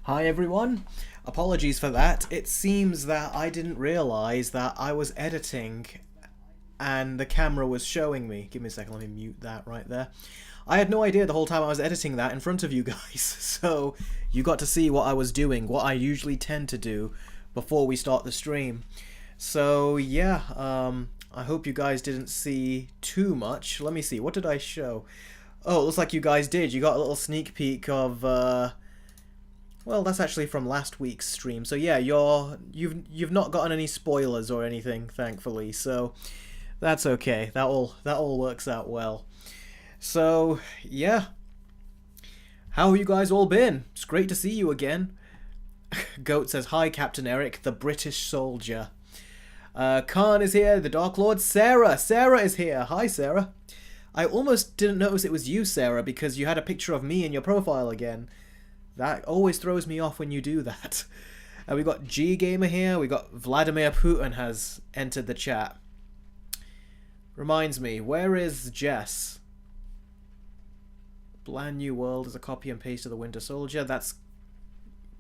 Hi everyone. Apologies for that. It seems that I didn't realize that I was editing and the camera was showing me. Give me a second, let me mute that right there. I had no idea the whole time I was editing that in front of you guys. So you got to see what I was doing, what I usually tend to do before we start the stream. So yeah, I hope you guys didn't see too much. Let me see, what did I show? Oh, it looks like you guys did. You got a little sneak peek of well, that's actually from last week's stream. So yeah, you've not gotten any spoilers or anything, thankfully. So that's okay. That all works out well. So yeah, how have you guys all been? It's great to see you again. Goat says hi, Captain Eric, the British soldier. Khan is here. The Dark Lord. Sarah is here. Hi, Sarah. I almost didn't notice it was you, Sarah, because you had a picture of me in your profile again. That always throws me off when you do that. We got G Gamer here. We got Vladimir Putin has entered the chat. Reminds me, where is Jess? Brand New World is a copy and paste of the Winter Soldier. That's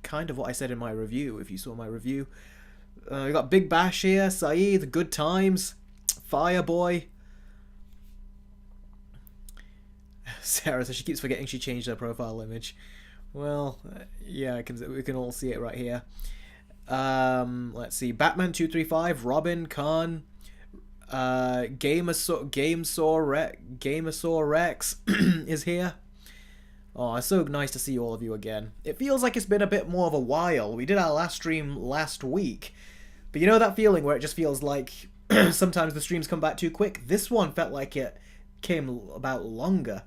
kind of what I said in my review, if you saw my review. We got Big Bash here. Saeed, Good Times. Fireboy. Sarah says she keeps forgetting she changed her profile image. Well, yeah, we can all see it right here. Let's see. Batman235, Robin, Khan, Gamesaur Rex is here. Oh, it's so nice to see all of you again. It feels like it's been a bit more of a while. We did our last stream last week. But you know that feeling where it just feels like sometimes the streams come back too quick? This one felt like it came about longer.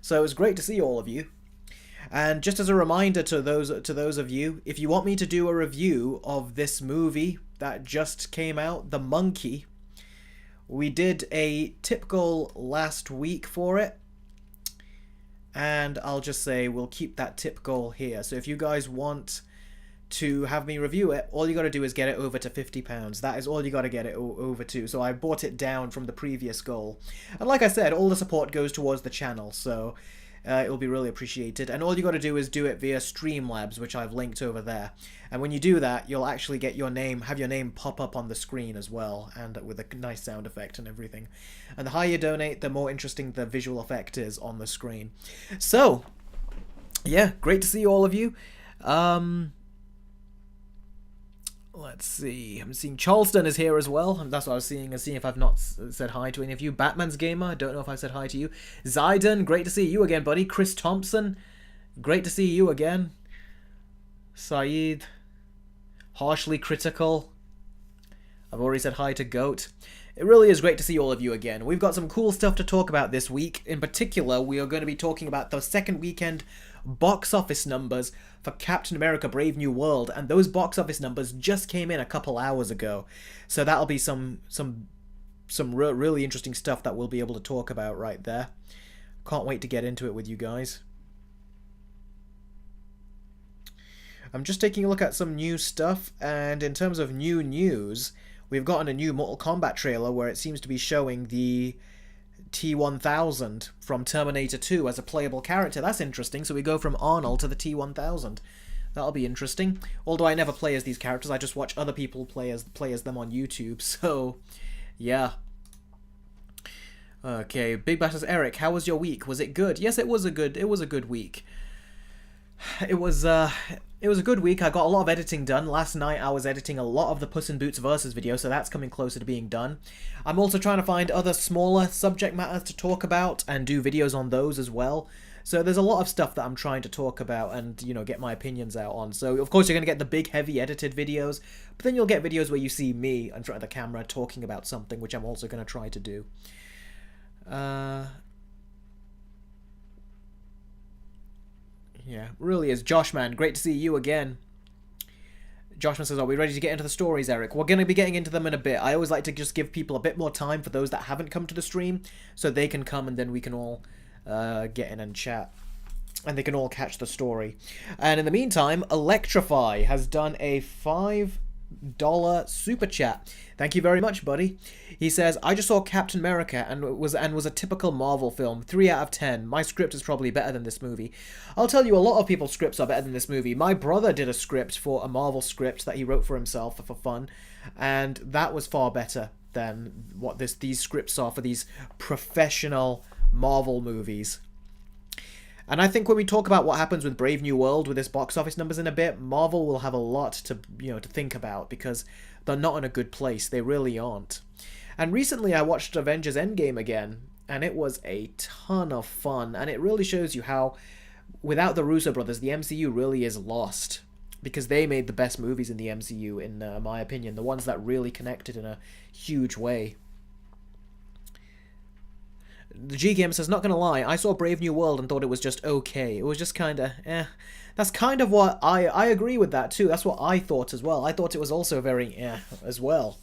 So it was great to see all of you. And just as a reminder to those of you, if you want me to do a review of this movie that just came out, The Monkey, we did a tip goal last week for it. And I'll just say we'll keep that tip goal here. So if you guys want to have me review it, all you got to do is get it over to £50. That is all you got to get it over to. So I brought it down from the previous goal. And like I said, all the support goes towards the channel. So it will be really appreciated. And all you got to do is do it via Streamlabs, which I've linked over there. And when you do that, you'll actually get your name, have your name pop up on the screen as well, and with a nice sound effect and everything. And the higher you donate, the more interesting the visual effect is on the screen. So, yeah, great to see all of you. Let's see. I'm seeing Charleston is here as well. That's what I was seeing if I've not said hi to any of you. Batman's Gamer, I don't know if I said hi to you. Zyden, great to see you again, buddy. Chris Thompson, great to see you again. Saeed, Harshly Critical. I've already said hi to Goat. It really is great to see all of you again. We've got some cool stuff to talk about this week. In particular, we are going to be talking about the second weekend box office numbers for Captain America Brave New World, and those box office numbers just came in a couple hours ago. So that'll be some really interesting stuff that we'll be able to talk about right there. Can't wait to get into it with you guys. I'm just taking a look at some new stuff, and in terms of new news, we've gotten a new Mortal Kombat trailer where it seems to be showing the T-1000 from Terminator 2 as a playable character. That's interesting. So we go from Arnold to the T-1000. That'll be interesting. Although I never play as these characters, I just watch other people play as them on YouTube. So, yeah. Okay, Big Bash says, Eric, how was your week? Was it good? Yes, it was a good week. It was a good week. I got a lot of editing done. Last night I was editing a lot of the Puss in Boots Versus video, so that's coming closer to being done. I'm also trying to find other smaller subject matters to talk about and do videos on those as well. So there's a lot of stuff that I'm trying to talk about and, you know, get my opinions out on. So of course you're going to get the big heavy edited videos, but then you'll get videos where you see me in front of the camera talking about something, which I'm also going to try to do. Yeah, really is. Joshman, great to see you again. Joshman says, are we ready to get into the stories, Eric? We're going to be getting into them in a bit. I always like to just give people a bit more time for those that haven't come to the stream, so they can come and then we can all get in and chat. And they can all catch the story. And in the meantime, Electrify has done a 5 super chat. Thank you very much, buddy. He says, I just saw Captain America and was a typical Marvel film. 3 out of 10. My script is probably better than this movie. I'll tell you, a lot of people's scripts are better than this movie. My brother did a script for a Marvel script that he wrote for himself for fun, and that was far better than what these scripts are for these professional Marvel movies. And I think when we talk about what happens with Brave New World with this box office numbers in a bit, Marvel will have a lot to think about, because they're not in a good place. They really aren't. And recently I watched Avengers Endgame again, and it was a ton of fun, and it really shows you how without the Russo brothers, the MCU really is lost, because they made the best movies in the MCU, in my opinion, the ones that really connected in a huge way. The G-Game says, not gonna lie, I saw Brave New World and thought it was just okay. It was just kinda, eh. That's kind of what I agree with that too. That's what I thought as well. I thought it was also very eh as well.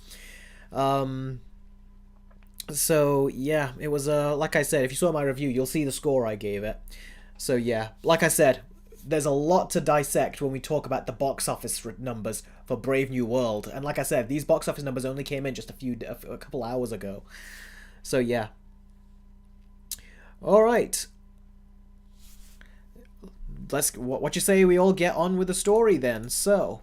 So yeah, it was, like I said, if you saw my review, you'll see the score I gave it. So yeah, like I said, there's a lot to dissect when we talk about the box office numbers for Brave New World. And like I said, these box office numbers only came in just a couple hours ago. So yeah. All right. What you say we all get on with the story then? So,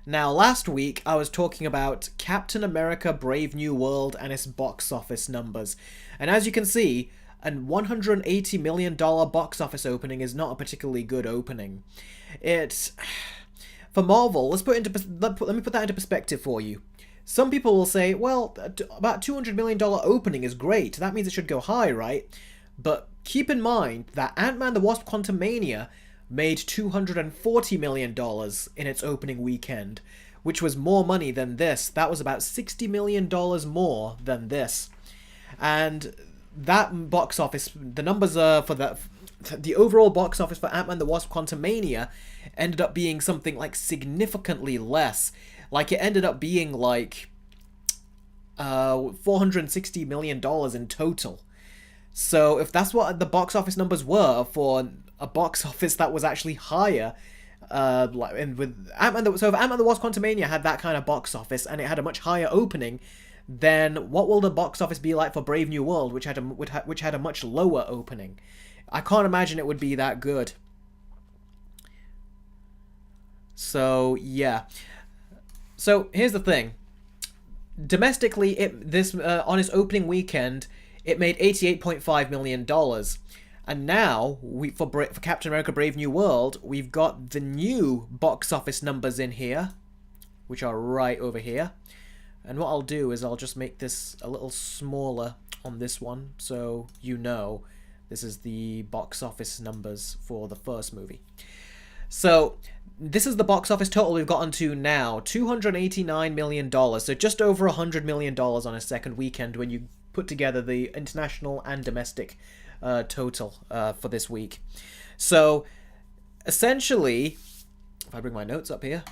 now last week I was talking about Captain America Brave New World and its box office numbers. And as you can see, a $180 million box office opening is not a particularly good opening. For Marvel, let me put that into perspective for you. Some people will say, well, about $200 million opening is great. That means it should go high, right? But keep in mind that Ant-Man the Wasp: Quantumania made $240 million in its opening weekend, which was more money than this. That was about $60 million more than this. And that box office, the numbers for the overall box office for Ant-Man the Wasp: Quantumania ended up being something like significantly less. Like, it ended up being like $460 million in total. So if that's what the box office numbers were for a box office that was actually higher, with Ant-Man, so if Ant-Man the Wasp: Quantumania had that kind of box office and it had a much higher opening, then what will the box office be like for Brave New World, which had a much lower opening? I can't imagine it would be that good. So yeah. So here's the thing. Domestically, on its opening weekend, it made $88.5 million. And now, for Captain America Brave New World, we've got the new box office numbers in here, which are right over here. And what I'll do is I'll just make this a little smaller on this one, so you know this is the box office numbers for the first movie. So this is the box office total we've gotten to now, $289 million, so just over $100 million on a second weekend when you put together the international and domestic total for this week. So essentially, if I bring my notes up here,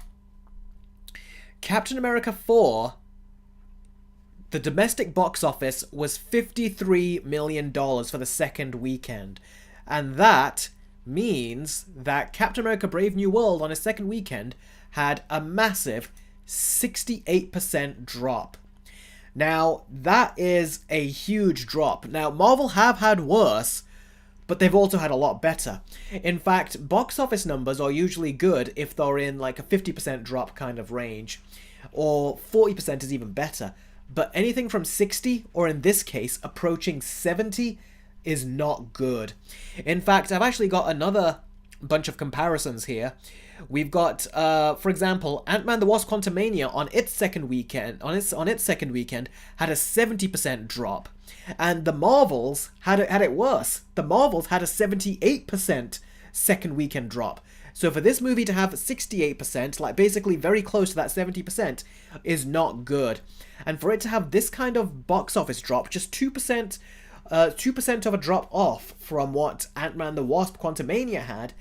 Captain America 4, the domestic box office was $53 million for the second weekend. And that means that Captain America Brave New World on its second weekend had a massive 68% drop. Now, that is a huge drop. Now, Marvel have had worse, but they've also had a lot better. In fact, box office numbers are usually good if they're in like a 50% drop kind of range, or 40% is even better. But anything from 60, or in this case, approaching 70, is not good. In fact, I've actually got another bunch of comparisons here. We've got, for example, Ant-Man the Wasp: Quantumania on its second weekend, had a 70% drop, and the Marvels had it worse. The Marvels had a 78% second weekend drop. So for this movie to have 68%, like basically very close to that 70%, is not good. And for it to have this kind of box office drop, just 2%, 2% of a drop off from what Ant-Man the Wasp: Quantumania had,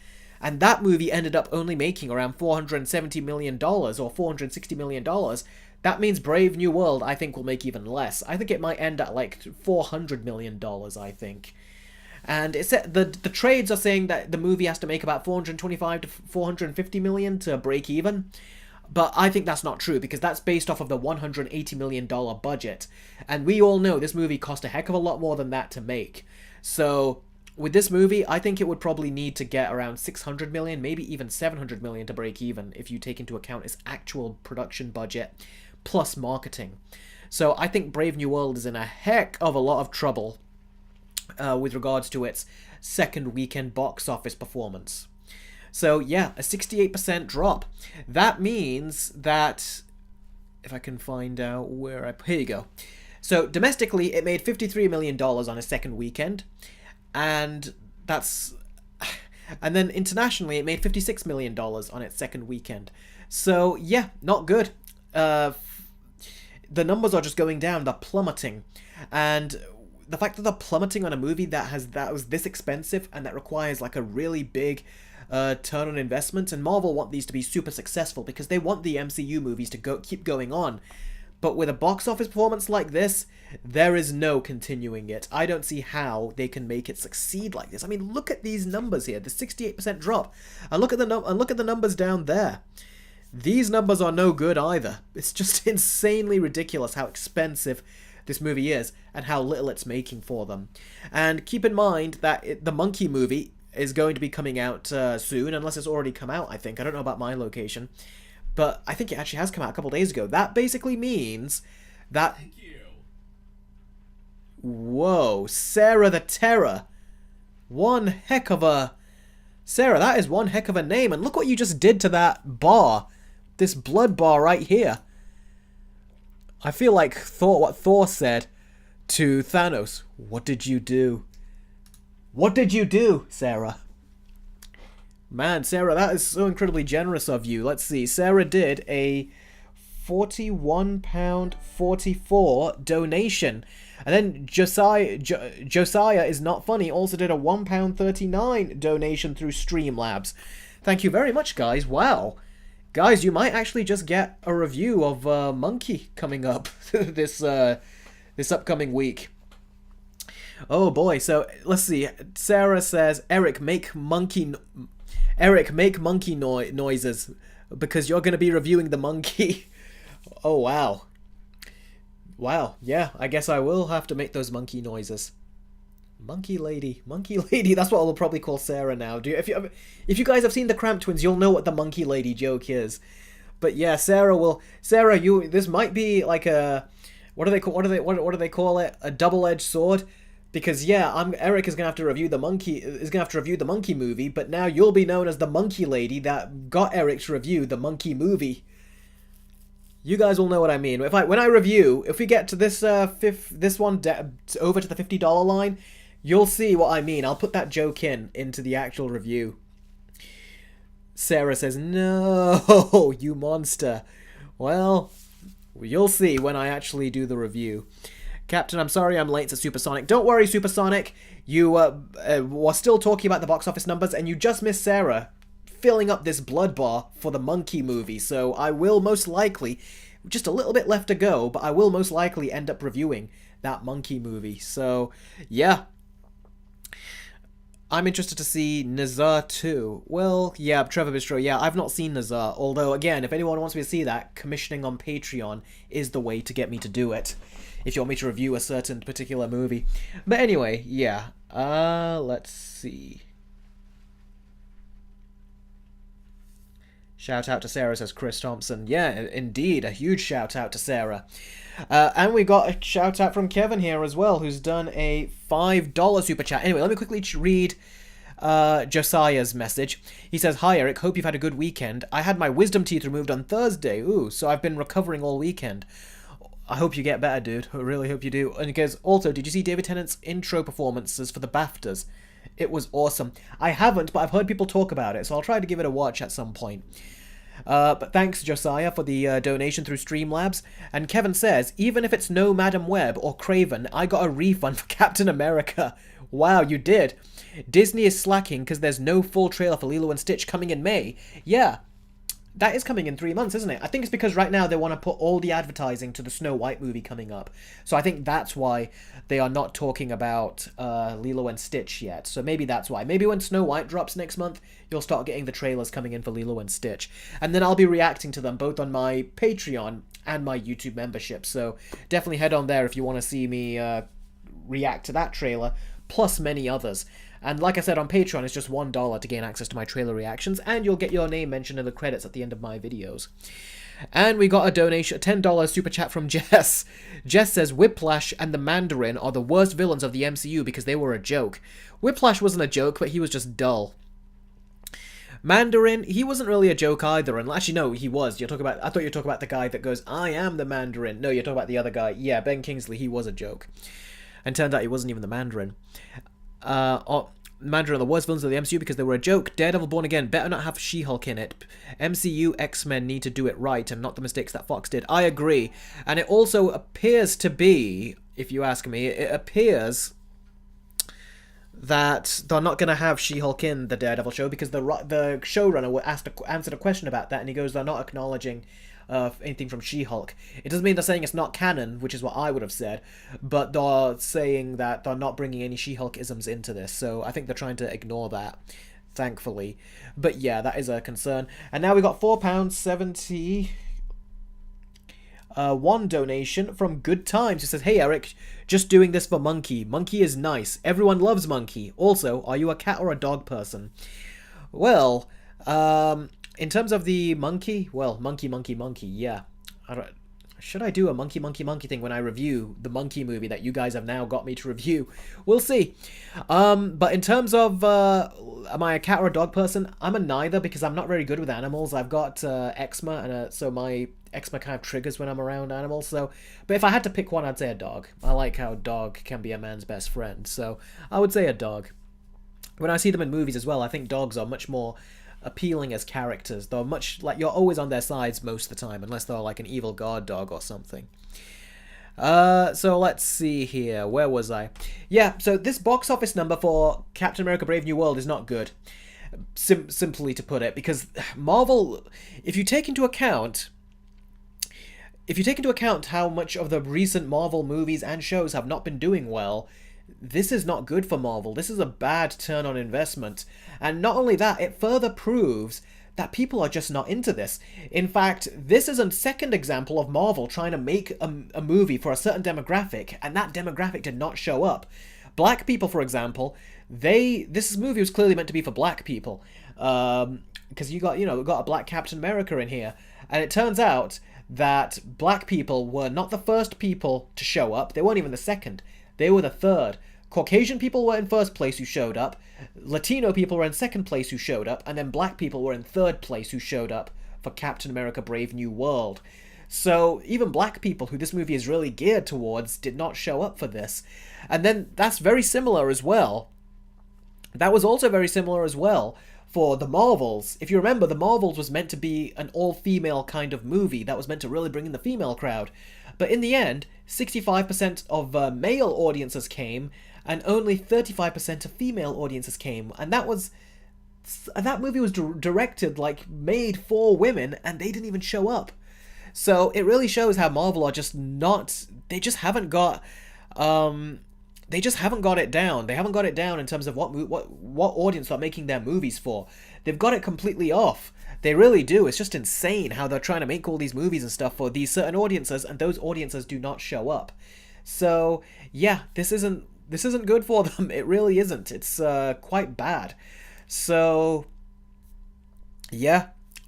and that movie ended up only making around $470 million or $460 million, that means Brave New World, I think, will make even less. I think it might end at like $400 million, I think. And it's the trades are saying that the movie has to make about 425 to 450 million to break even. But I think that's not true, because that's based off of the $180 million budget. And we all know this movie cost a heck of a lot more than that to make. So with this movie, I think it would probably need to get around 600 million, maybe even 700 million to break even, if you take into account its actual production budget plus marketing. So I think Brave New World is in a heck of a lot of trouble with regards to its second weekend box office performance. So yeah, a 68% drop. That means that, if I can find out where here you go. So domestically, it made $53 million on its second weekend, and then internationally, it made $56 million on its second weekend. So yeah, not good. The numbers are just going down. They're plummeting, and the fact that they're plummeting on a movie that was this expensive and that requires like a really big turn on investment, and Marvel want these to be super successful because they want the MCU movies to keep going on. But with a box office performance like this, there is no continuing it. I don't see how they can make it succeed like this. I mean, look at these numbers here, the 68% drop, and look at the numbers down there. These numbers are no good either. It's just insanely ridiculous how expensive this movie is and how little it's making for them. And keep in mind that the Monkey movie is going to be coming out soon, unless it's already come out, I think. I don't know about my location, but I think it actually has come out a couple days ago. That basically means that... Thank you. Whoa, Sarah the Terror. One heck of a... Sarah, that is one heck of a name, and look what you just did to that bar. This blood bar right here. I feel like what Thor said to Thanos. What did you do? What did you do, Sarah? Man, Sarah, that is so incredibly generous of you. Let's see. Sarah did a £41.44 donation. And then Josiah is not funny, also did a £1.39 donation through Streamlabs. Thank you very much, guys. Wow. Guys, you might actually just get a review of Monkey coming up this upcoming week. Oh boy, so let's see. Sarah says, Eric, make monkey noises because you're going to be reviewing the monkey. Oh wow. Wow, yeah, I guess I will have to make those monkey noises. Monkey lady, that's what I'll probably call Sarah now. If you guys have seen the Cramp Twins, you'll know what the monkey lady joke is. But yeah, Sarah, this might be like a, what do they call it? A double-edged sword. Because yeah, Eric is gonna have to review the monkey movie, but now you'll be known as the monkey lady that got Eric to review the monkey movie. You guys will know what I mean. If we get to this one over to the $50 line, you'll see what I mean. I'll put that joke into the actual review. Sarah says, "No, you monster." Well, you'll see when I actually do the review. Captain, I'm sorry I'm late to Supersonic. Don't worry, Supersonic. You were still talking about the box office numbers, and you just missed Sarah filling up this blood bar for the Monkey movie. So I will most likely, just a little bit left to go, but I will most likely end up reviewing that Monkey movie. So, yeah. I'm interested to see Nazar 2. Well, yeah, Trevor Bistro, yeah, I've not seen Nazar. Although, again, if anyone wants me to see that, commissioning on Patreon is the way to get me to do it. If you want me to review a certain particular movie. But anyway, yeah. Let's see. Shout out to Sarah, says Chris Thompson. Yeah, indeed, a huge shout out to Sarah. And we got a shout out from Kevin here as well, who's done a $5 super chat. Anyway, let me quickly read Josiah's message. He says, "Hi Eric, hope you've had a good weekend. I had my wisdom teeth removed on Thursday. Ooh, so I've been recovering all weekend. I hope you get better, dude. I really hope you do." And he goes, "Also, did you see David Tennant's intro performances for the BAFTAs? It was awesome. I haven't, but I've heard people talk about it, so I'll try to give it a watch at some point." But thanks, Josiah, for the donation through Streamlabs. And Kevin says, "Even if it's no Madam Web or Craven, I got a refund for Captain America." Wow, you did. Disney is slacking because there's no full trailer for Lilo and Stitch coming in May. Yeah. That is coming in 3 months, isn't it? I think it's because right now they want to put all the advertising to the Snow White movie coming up. So I think that's why they are not talking about Lilo and Stitch yet. So maybe that's why. Maybe when Snow White drops next month, you'll start getting the trailers coming in for Lilo and Stitch. And then I'll be reacting to them both on my Patreon and my YouTube membership. So definitely head on there if you want to see me react to that trailer, plus many others. And like I said, on Patreon, it's just $1 to gain access to my trailer reactions, and you'll get your name mentioned in the credits at the end of my videos. And we got a donation, a $10 super chat from Jess. Jess says, Whiplash and the Mandarin are the worst villains of the MCU because they were a joke. Whiplash wasn't a joke, but he was just dull. Mandarin, he wasn't really a joke either, and actually no, he was. I thought you were talking about the guy that goes, I am the Mandarin. No, you're talking about the other guy. Yeah, Ben Kingsley, he was a joke. And turned out he wasn't even the Mandarin. Mandarin are the worst villains of the MCU because they were a joke. Daredevil Born Again better not have She-Hulk in it. MCU X-Men need to do it right and not the mistakes that Fox did. I agree. And it also appears to be, if you ask me, it appears that they're not going to have She-Hulk in the Daredevil show because the showrunner answered a question about that, and he goes, they're not acknowledging anything from She-Hulk. It doesn't mean they're saying it's not canon, which is what I would have said, but they're saying that they're not bringing any She-Hulk-isms into this, so I think they're trying to ignore that, thankfully. But yeah, that is a concern. And now we got £4.70... one donation from Good Times, who says, hey Eric, just doing this for Monkey. Monkey is nice. Everyone loves Monkey. Also, are you a cat or a dog person? Well, in terms of the monkey, well, monkey, yeah. Should I do a monkey thing when I review the Monkey movie that you guys have now got me to review? We'll see. But in terms of, am I a cat or a dog person? I'm a neither because I'm not very good with animals. I've got eczema, and so my eczema kind of triggers when I'm around animals. So, but if I had to pick one, I'd say a dog. I like how a dog can be a man's best friend. So I would say a dog. When I see them in movies as well, I think dogs are much more appealing as characters. They're much like, you're always on their sides most of the time, unless they're like an evil guard dog or something. So let's see here. Where was I? Yeah, so this box office number for Captain America Brave New World is not good. Simply to put it, because Marvel, if you take into account how much of the recent Marvel movies and shows have not been doing well, this is not good for Marvel. This is a bad turn on investment. And not only that, it further proves that people are just not into this. In fact, this is a second example of Marvel trying to make a movie for a certain demographic, and that demographic did not show up. Black people, for example, this movie was clearly meant to be for black people. Because we got a black Captain America in here. And it turns out that black people were not the first people to show up. They weren't even the second. They were the third. Caucasian people were in first place who showed up. Latino people were in second place who showed up. And then black people were in third place who showed up for Captain America Brave New World. So even black people, who this movie is really geared towards, did not show up for this. And then that's very similar as well. That was also very similar as well for The Marvels. If you remember, The Marvels was meant to be an all-female kind of movie that was meant to really bring in the female crowd. But in the end, 65% of male audiences came, and only 35% of female audiences came. And that movie was directed, made for women, and they didn't even show up. So it really shows how Marvel are just not... They just haven't got it down. They haven't got it down in terms of what audience they're making their movies for. They've got it completely off. They really do. It's just insane how they're trying to make all these movies and stuff for these certain audiences, and those audiences do not show up. So yeah, this isn't good for them. It really isn't. It's quite bad. So yeah,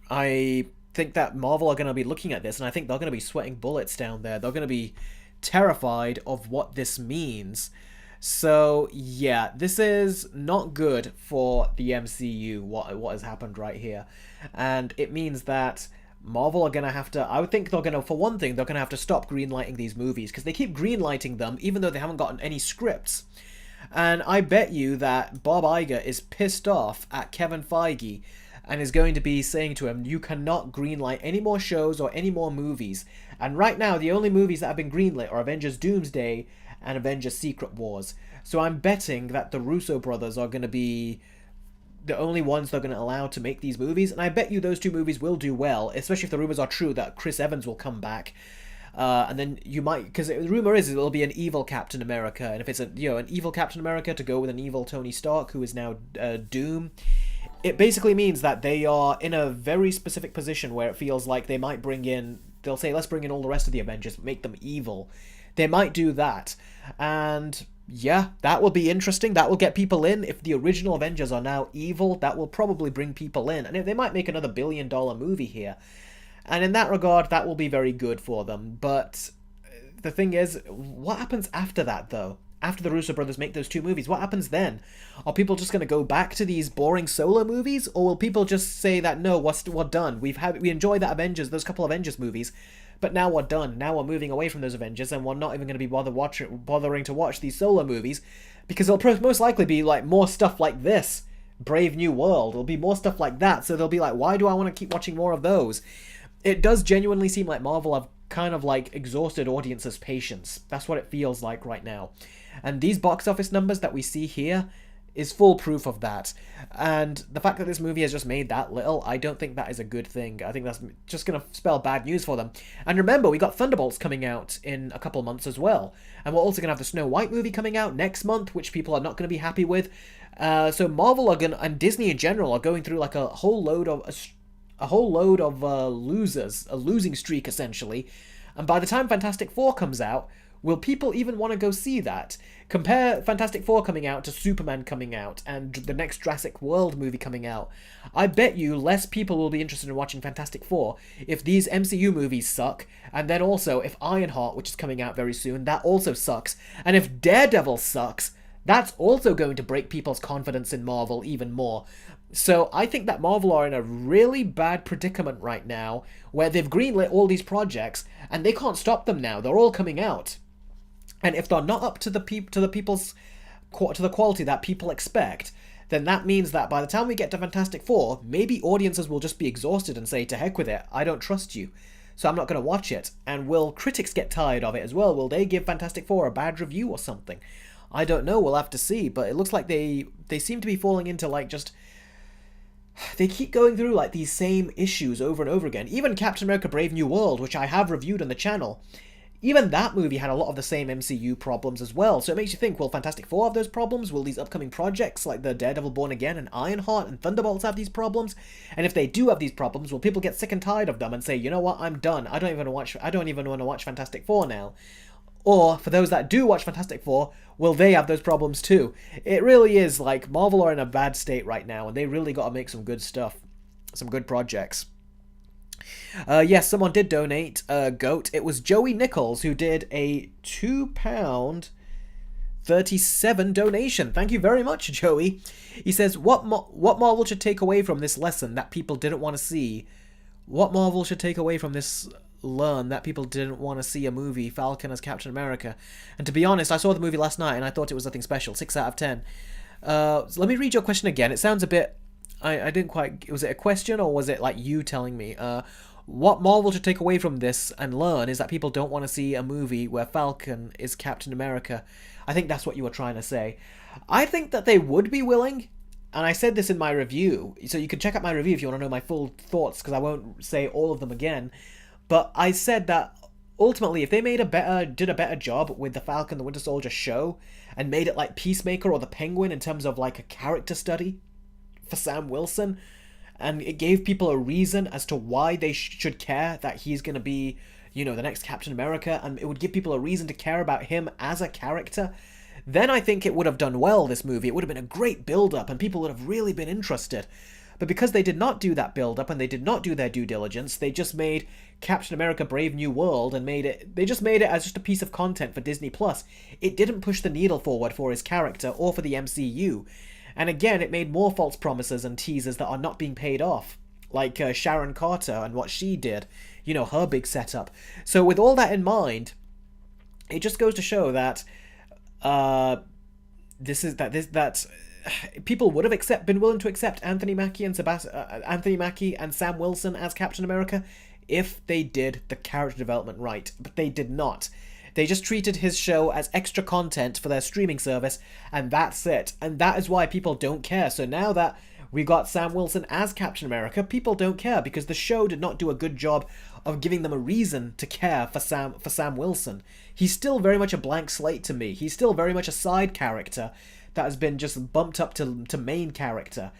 I think that Marvel are going to be looking at this, and I think they're going to be sweating bullets down there. They're going to be terrified of what this means. So yeah, this is not good for the MCU, what has happened right here. And it means that Marvel are going to have to, I would think they're going to, for one thing, they're going to have to stop greenlighting these movies, because they keep greenlighting them even though they haven't gotten any scripts. And I bet you that Bob Iger is pissed off at Kevin Feige and is going to be saying to him, you cannot greenlight any more shows or any more movies. And right now, the only movies that have been greenlit are Avengers Doomsday and Avengers Secret Wars. So I'm betting that the Russo brothers are going to be the only ones they're going to allow to make these movies, and I bet you those two movies will do well, especially if the rumors are true that Chris Evans will come back. And then you might, because the rumor is it'll be an evil Captain America, and if it's an evil Captain America to go with an evil Tony Stark, who is now Doom, it basically means that they are in a very specific position where it feels like they might they'll say, let's bring in all the rest of the Avengers, make them evil. They might do that, and yeah, that will be interesting. That will get people in. If the original Avengers are now evil, that will probably bring people in. And if they might make another billion-dollar movie here. And in that regard, that will be very good for them. But the thing is, what happens after that, though? After the Russo brothers make those two movies, what happens then? Are people just going to go back to these boring solo movies? Or will people just say that, no, we're done. We enjoyed those couple Avengers movies. But now we're done. Now we're moving away from those Avengers, and we're not even going to be bothering to watch these solo movies, because it'll most likely be like more stuff like this, Brave New World. It'll be more stuff like that. So they'll be like, why do I want to keep watching more of those? It does genuinely seem like Marvel have kind of like exhausted audiences' patience. That's what it feels like right now. And these box office numbers that we see here is full proof of that. And the fact that this movie has just made that little, I don't think that is a good thing. I think that's just going to spell bad news for them. And remember, we got Thunderbolts coming out in a couple months as well. And we're also going to have the Snow White movie coming out next month, which people are not going to be happy with. So Marvel and Disney in general are going through like a whole load of losers, a losing streak essentially. And by the time Fantastic Four comes out, will people even want to go see that? Compare Fantastic Four coming out to Superman coming out and the next Jurassic World movie coming out. I bet you less people will be interested in watching Fantastic Four if these MCU movies suck, and then also if Ironheart, which is coming out very soon, that also sucks, and if Daredevil sucks, that's also going to break people's confidence in Marvel even more. So I think that Marvel are in a really bad predicament right now, where they've greenlit all these projects, and they can't stop them now. They're all coming out. And if they're not up to the quality that people expect, then that means that by the time we get to Fantastic Four, maybe audiences will just be exhausted and say, to heck with it, I don't trust you, so I'm not going to watch it. And will critics get tired of it as well? Will they give Fantastic Four a bad review or something? I don't know, we'll have to see, but it looks like they seem to be falling into like just... They keep going through like these same issues over and over again. Even Captain America Brave New World, which I have reviewed on the channel, even that movie had a lot of the same MCU problems as well. So it makes you think, will Fantastic Four have those problems? Will these upcoming projects like the Daredevil Born Again and Ironheart and Thunderbolts have these problems? And if they do have these problems, will people get sick and tired of them and say, you know what, I'm done. I don't even want to watch Fantastic Four now. Or, for those that do watch Fantastic Four, will they have those problems too? It really is, like, Marvel are in a bad state right now, and they really got to make some good stuff. Some good projects. Yes, someone did donate a goat. It was Joey Nichols who did a £2.37 donation. Thank you very much, Joey. He says, what Marvel should take away from this lesson that people didn't want to see? What Marvel should take away from this learn that people didn't want to see a movie Falcon as Captain America? And to be honest, I saw the movie last night and I thought it was nothing special. 6 out of 10. So let me read your question again. It sounds a bit... I didn't quite... Was it a question or was it like you telling me? What Marvel should take away from this and learn is that people don't want to see a movie where Falcon is Captain America. I think that's what you were trying to say. I think that they would be willing, and I said this in my review, so you can check out my review if you want to know my full thoughts, because I won't say all of them again. But I said that ultimately, if they did a better job with the Falcon the Winter Soldier show and made it like Peacemaker or the Penguin in terms of like a character study for Sam Wilson, and it gave people a reason as to why they should care that he's going to be, you know, the next Captain America, and it would give people a reason to care about him as a character, then I think it would have done well, this movie. It would have been a great build-up, and people would have really been interested. But because they did not do that build-up, and they did not do their due diligence, they just made Captain America Brave New World, and they just made it as just a piece of content for Disney+. It didn't push the needle forward for his character, or for the MCU. And again, it made more false promises and teasers that are not being paid off. Like Sharon Carter and what she did. You know, her big setup. So with all that in mind, it just goes to show that people would have been willing to accept Anthony Mackie and Sam Wilson as Captain America if they did the character development right. But they did not. They just treated his show as extra content for their streaming service, and that's it. And that is why people don't care. So now that We got Sam Wilson as Captain America. People don't care because the show did not do a good job of giving them a reason to care for Sam Wilson. He's still very much a blank slate to me. He's still very much a side character that has been just bumped up to main character.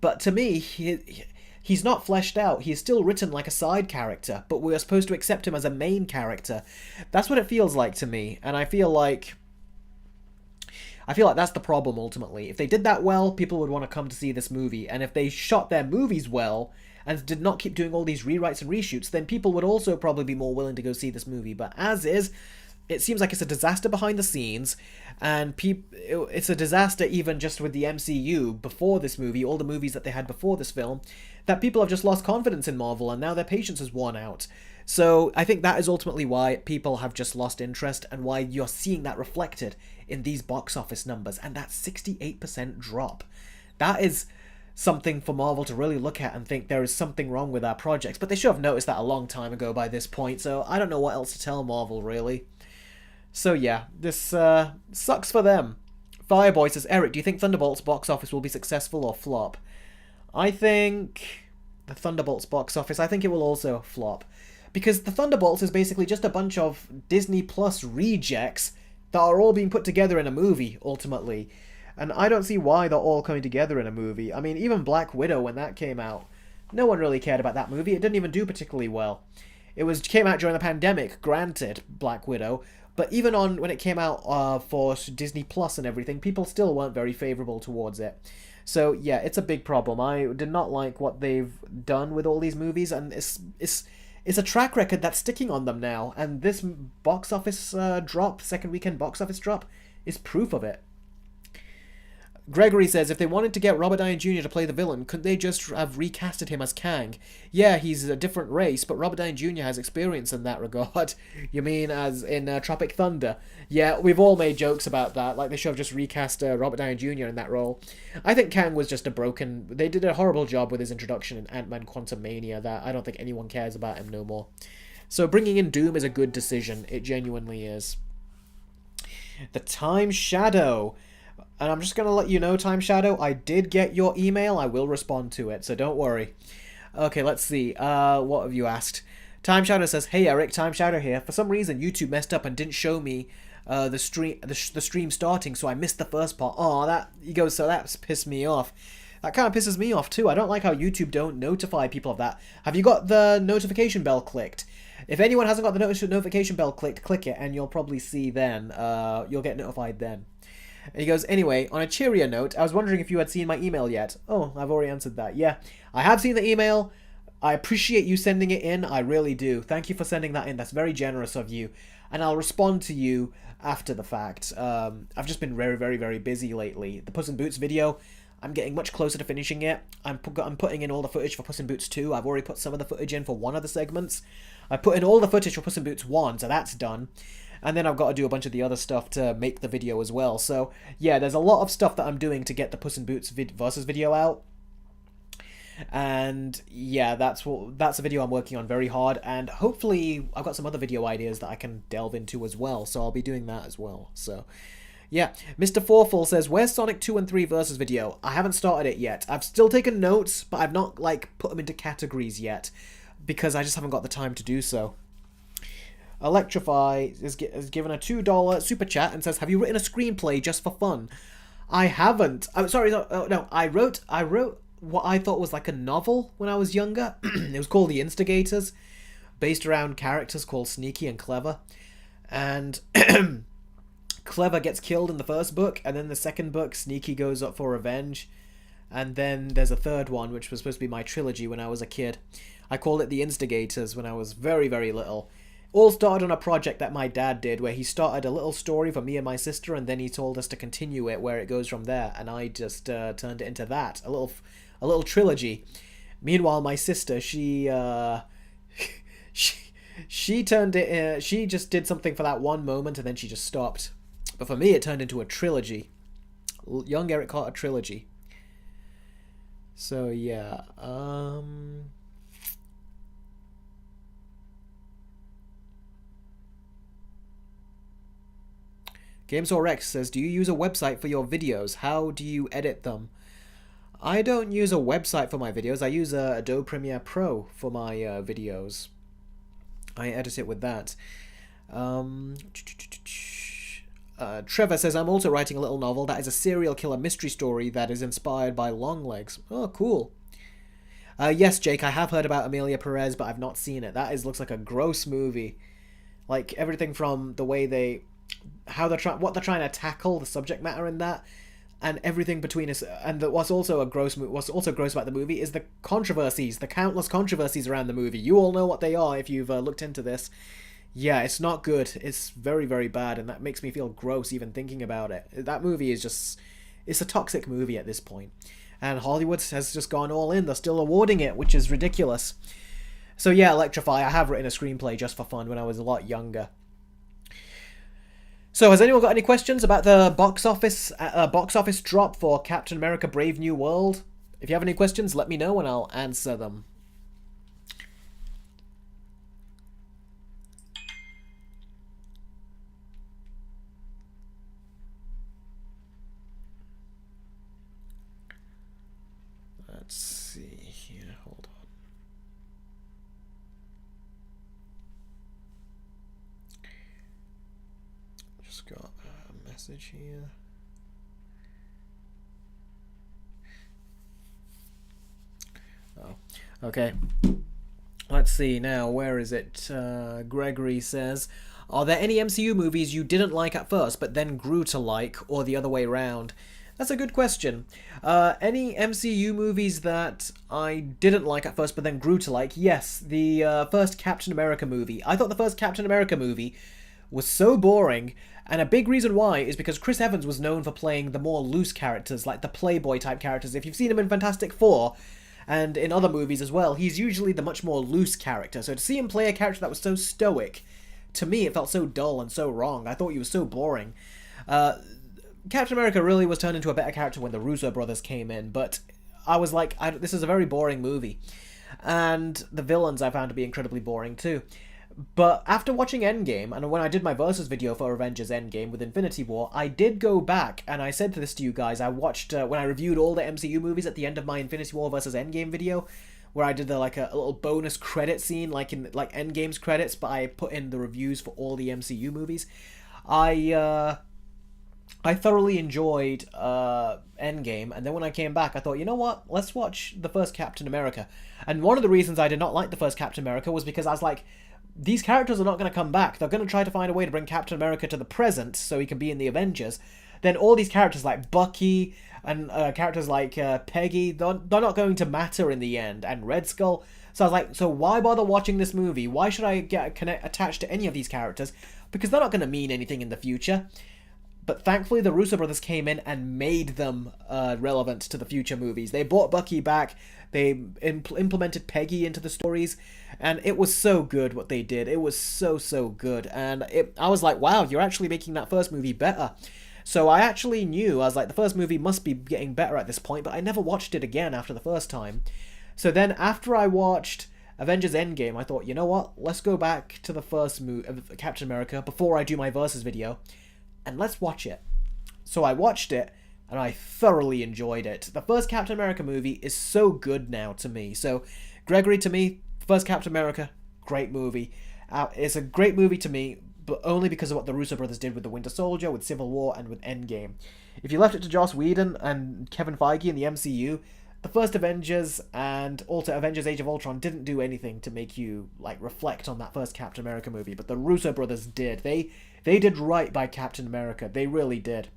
But to me, he's not fleshed out. He's still written like a side character, but we're supposed to accept him as a main character. That's what it feels like to me, and I feel like that's the problem ultimately. If they did that well, people would want to come to see this movie, and if they shot their movies well and did not keep doing all these rewrites and reshoots, then people would also probably be more willing to go see this movie. But as is, it seems like it's a disaster behind the scenes, and it's a disaster even just with the MCU before this movie, all the movies that they had before this film, that people have just lost confidence in Marvel, and now their patience is worn out. So I think that is ultimately why people have just lost interest, and why you're seeing that reflected in these box office numbers, and that 68% drop. That is something for Marvel to really look at and think there is something wrong with our projects, but they should have noticed that a long time ago by this point, so I don't know what else to tell Marvel, really. So yeah, this sucks for them. Fireboy says, Eric, do you think Thunderbolts box office will be successful or flop? I think the Thunderbolts box office, I think it will also flop. Because the Thunderbolts is basically just a bunch of Disney Plus rejects that are all being put together in a movie, ultimately. And I don't see why they're all coming together in a movie. I mean, even Black Widow, when that came out, no one really cared about that movie. It didn't even do particularly well. It came out during the pandemic, granted, Black Widow, but even when it came out for Disney Plus and everything, people still weren't very favorable towards it. So yeah, it's a big problem. I did not like what they've done with all these movies, and it's a track record that's sticking on them now. And this box office drop, second weekend box office drop, is proof of it. Gregory says, if they wanted to get Robert Downey Jr. to play the villain, couldn't they just have recasted him as Kang? Yeah, he's a different race, but Robert Downey Jr. has experience in that regard. You mean as in Tropic Thunder? Yeah, we've all made jokes about that, like they should have just recast Robert Downey Jr. in that role. I think Kang was just they did a horrible job with his introduction in Ant-Man Quantumania that I don't think anyone cares about him no more. So bringing in Doom is a good decision. It genuinely is. The Time Shadow. And I'm just going to let you know, Time Shadow, I did get your email. I will respond to it, so don't worry. Okay, let's see. What have you asked? Time Shadow says, hey Eric, Time Shadow here. For some reason, YouTube messed up and didn't show me the stream starting, so I missed the first part. Oh, so that's pissed me off. That kind of pisses me off too. I don't like how YouTube don't notify people of that. Have you got the notification bell clicked? If anyone hasn't got the notification bell clicked, click it, and you'll probably see then. You'll get notified then. And he goes, anyway, on a cheerier note, I was wondering if you had seen my email yet. Oh, I've already answered that. Yeah, I have seen the email. I appreciate you sending it in. I really do. Thank you for sending that in. That's very generous of you. And I'll respond to you after the fact. I've just been very, very, very busy lately. The Puss in Boots video, I'm getting much closer to finishing it. I'm putting in all the footage for Puss in Boots 2. I've already put some of the footage in for one of the segments. I put in all the footage for Puss in Boots 1, so that's done. And then I've got to do a bunch of the other stuff to make the video as well. So, yeah, there's a lot of stuff that I'm doing to get the Puss in Boots versus video out. And, yeah, that's a video I'm working on very hard. And hopefully I've got some other video ideas that I can delve into as well. So I'll be doing that as well. So, yeah. Mr. Forful says, where's Sonic 2 and 3 versus video? I haven't started it yet. I've still taken notes, but I've not, put them into categories yet. Because I just haven't got the time to do so. Electrify is given a $2 super chat and says, have you written a screenplay just for fun? I haven't. I'm sorry, no, I wrote what I thought was like a novel when I was younger. It was called The Instigators, based around characters called Sneaky and Clever. And Clever gets killed in the first book, and then the second book, Sneaky goes up for revenge. And then there's a third one, which was supposed to be my trilogy when I was a kid. I called it The Instigators when I was very, very little. All started on a project that my dad did, where he started a little story for me and my sister, and then he told us to continue it where it goes from there, and I just turned it into that, a little trilogy. Meanwhile, my sister, she turned it, she just did something for that one moment, and then she just stopped. But for me, it turned into a trilogy. Young Eric caught a trilogy. So yeah, Games or Rex says, do you use a website for your videos? How do you edit them? I don't use a website for my videos. I use Adobe Premiere Pro for my videos. I edit it with that. Trevor says, I'm also writing a little novel that is a serial killer mystery story that is inspired by Longlegs. Oh, cool. Yes, Jake, I have heard about Amelia Perez, but I've not seen it. Looks like a gross movie. Like, everything from the way what they're trying to tackle, the subject matter in that, and everything between us. And what's also gross about the movie is the controversies, the countless controversies around the movie. You all know what they are if you've looked into this. Yeah, it's not good. It's very, very bad, and that makes me feel gross even thinking about it. That movie is just... It's a toxic movie at this point. And Hollywood has just gone all in. They're still awarding it, which is ridiculous. So yeah, Electrify. I have written a screenplay just for fun when I was a lot younger. So has anyone got any questions about the box office drop for Captain America Brave New World? If you have any questions, let me know and I'll answer them. Let's see here, hold on. Just got a message here. Oh, okay. Let's see now, where is it? Gregory says, are there any MCU movies you didn't like at first but then grew to like, or the other way around? That's a good question. Any MCU movies that I didn't like at first but then grew to like? Yes, the first Captain America movie. I thought the first Captain America movie was so boring, and a big reason why is because Chris Evans was known for playing the more loose characters, like the playboy type characters. If you've seen him in Fantastic Four, and in other movies as well, he's usually the much more loose character. So to see him play a character that was so stoic, to me it felt so dull and so wrong. I thought he was so boring. Captain America really was turned into a better character when the Russo brothers came in, but I was like, this is a very boring movie. And the villains I found to be incredibly boring too. But after watching Endgame, and when I did my Versus video for Avengers Endgame with Infinity War, I did go back, and I said this to you guys, I watched, when I reviewed all the MCU movies at the end of my Infinity War versus Endgame video, where I did a little bonus credit scene, like in Endgame's credits, but I put in the reviews for all the MCU movies. I thoroughly enjoyed Endgame, and then when I came back, I thought, you know what? Let's watch the first Captain America. And one of the reasons I did not like the first Captain America was because I was like, these characters are not going to come back. They're going to try to find a way to bring Captain America to the present so he can be in the Avengers. Then all these characters like Bucky and characters like Peggy, they're not going to matter in the end. And Red Skull. So I was like, so why bother watching this movie? Why should I get attached to any of these characters? Because they're not going to mean anything in the future. But thankfully, the Russo brothers came in and made them relevant to the future movies. They brought Bucky back. They implemented Peggy into the stories. And it was so good what they did. It was so, so good. And I was like, wow, you're actually making that first movie better. So I actually knew, I was like, the first movie must be getting better at this point. But I never watched it again after the first time. So then after I watched Avengers Endgame, I thought, you know what? Let's go back to the first movie, Captain America, before I do my Versus video. And let's watch it. So I watched it, and I thoroughly enjoyed it. The first Captain America movie is so good now to me. So, Gregory, to me, first Captain America, great movie. It's a great movie to me, but only because of what the Russo brothers did with The Winter Soldier, with Civil War, and with Endgame. If you left it to Joss Whedon and Kevin Feige in the MCU, the first Avengers and also Avengers Age of Ultron didn't do anything to make you reflect on that first Captain America movie, but the Russo brothers did. They did right by Captain America. They really did.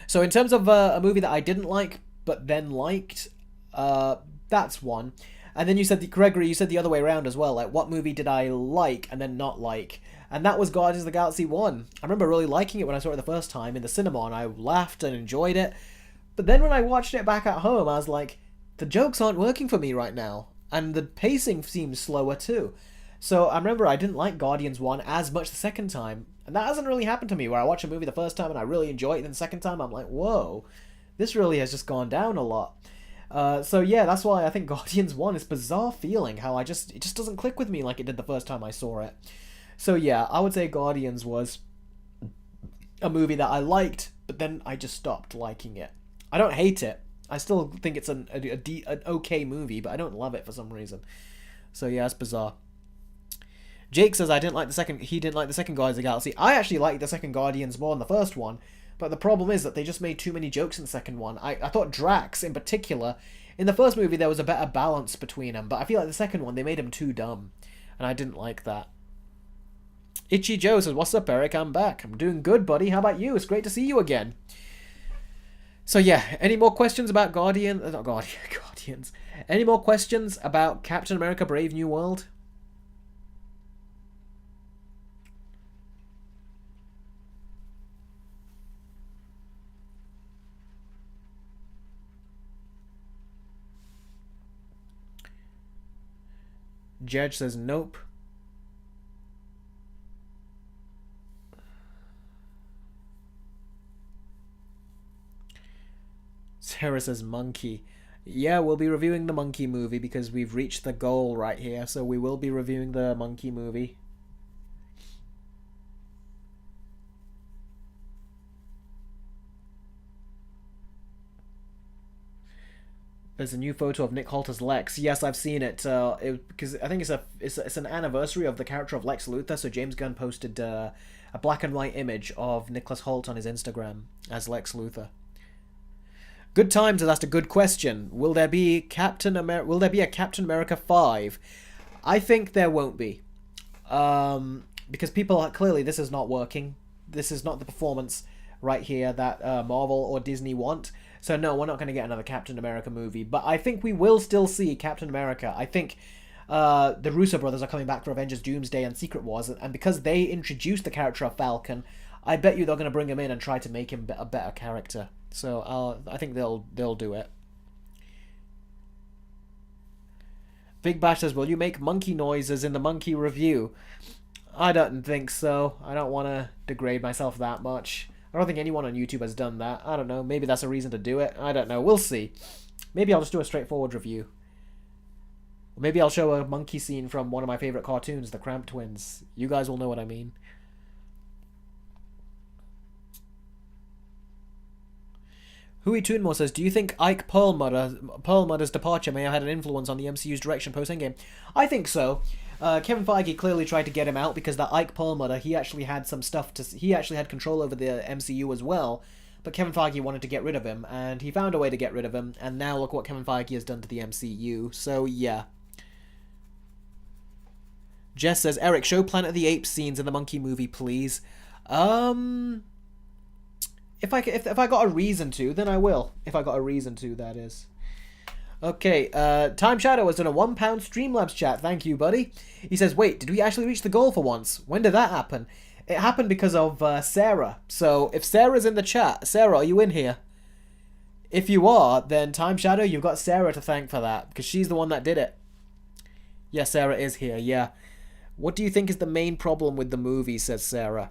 So in terms of a movie that I didn't like, but then liked, that's one. And then you said, Gregory, you said the other way around as well. Like, what movie did I like and then not like? And that was Guardians of the Galaxy 1. I remember really liking it when I saw it the first time in the cinema, and I laughed and enjoyed it. But then when I watched it back at home, I was like, the jokes aren't working for me right now. And the pacing seems slower too. So I remember I didn't like Guardians 1 as much the second time. And that hasn't really happened to me, where I watch a movie the first time and I really enjoy it, and then the second time I'm like, whoa, this really has just gone down a lot. So yeah, that's why I think Guardians 1 is bizarre feeling, how it just doesn't click with me like it did the first time I saw it. So yeah, I would say Guardians was a movie that I liked, but then I just stopped liking it. I don't hate it. I still think it's an okay movie, but I don't love it for some reason. So yeah, it's bizarre. Jake says he didn't like the second Guardians of the Galaxy. I actually liked the second Guardians more than the first one, but the problem is that they just made too many jokes in the second one. I thought Drax, in particular, in the first movie there was a better balance between them, but I feel like the second one they made him too dumb, and I didn't like that. Itchy Joe says, "What's up, Eric? I'm back. I'm doing good, buddy. How about you? It's great to see you again." So yeah, any more questions about Guardians? Any more questions about Captain America: Brave New World? Judge says nope. Sarah says monkey. Yeah, we'll be reviewing the monkey movie because we've reached the goal right here, so we will be reviewing the monkey movie. There's a new photo of Nick Holter's Lex. Yes, I've seen it. Because I think it's an anniversary of the character of Lex Luthor. So James Gunn posted a black and white image of Nicholas Hoult on his Instagram as Lex Luthor. Good Times has asked a good question. Will there be a Captain America 5? I think there won't be. Because people are clearly this is not working. This is not the performance right here that Marvel or Disney want. So no, we're not going to get another Captain America movie. But I think we will still see Captain America. I think the Russo brothers are coming back for Avengers Doomsday and Secret Wars. And because they introduced the character of Falcon, I bet you they're going to bring him in and try to make him a better character. So I think they'll do it. Big Bash says, will you make monkey noises in the monkey review? I don't think so. I don't want to degrade myself that much. I don't think anyone on YouTube has done that. I don't know. Maybe that's a reason to do it. I don't know. We'll see. Maybe I'll just do a straightforward review. Or maybe I'll show a monkey scene from one of my favorite cartoons, the Cramp Twins. You guys will know what I mean. Hui Toonmore says, do you think Ike Perlmutter's departure may have had an influence on the MCU's direction post-Endgame? I think so. Kevin Feige clearly tried to get him out because that Ike Perlmutter, he actually had some stuff he actually had control over the MCU as well, but Kevin Feige wanted to get rid of him, and he found a way to get rid of him, and now look what Kevin Feige has done to the MCU, so yeah. Jess says, Eric, show Planet of the Apes scenes in the Monkey movie, please. If I got a reason to, then I will. If I got a reason to, that is. Okay, Time Shadow has done a £1 Streamlabs chat. Thank you, buddy. He says, wait, did we actually reach the goal for once? When did that happen? It happened because of Sarah. So, if Sarah's in the chat, Sarah, are you in here? If you are, then Time Shadow, you've got Sarah to thank for that, because she's the one that did it. Yeah, Sarah is here, yeah. What do you think is the main problem with the movie, says Sarah.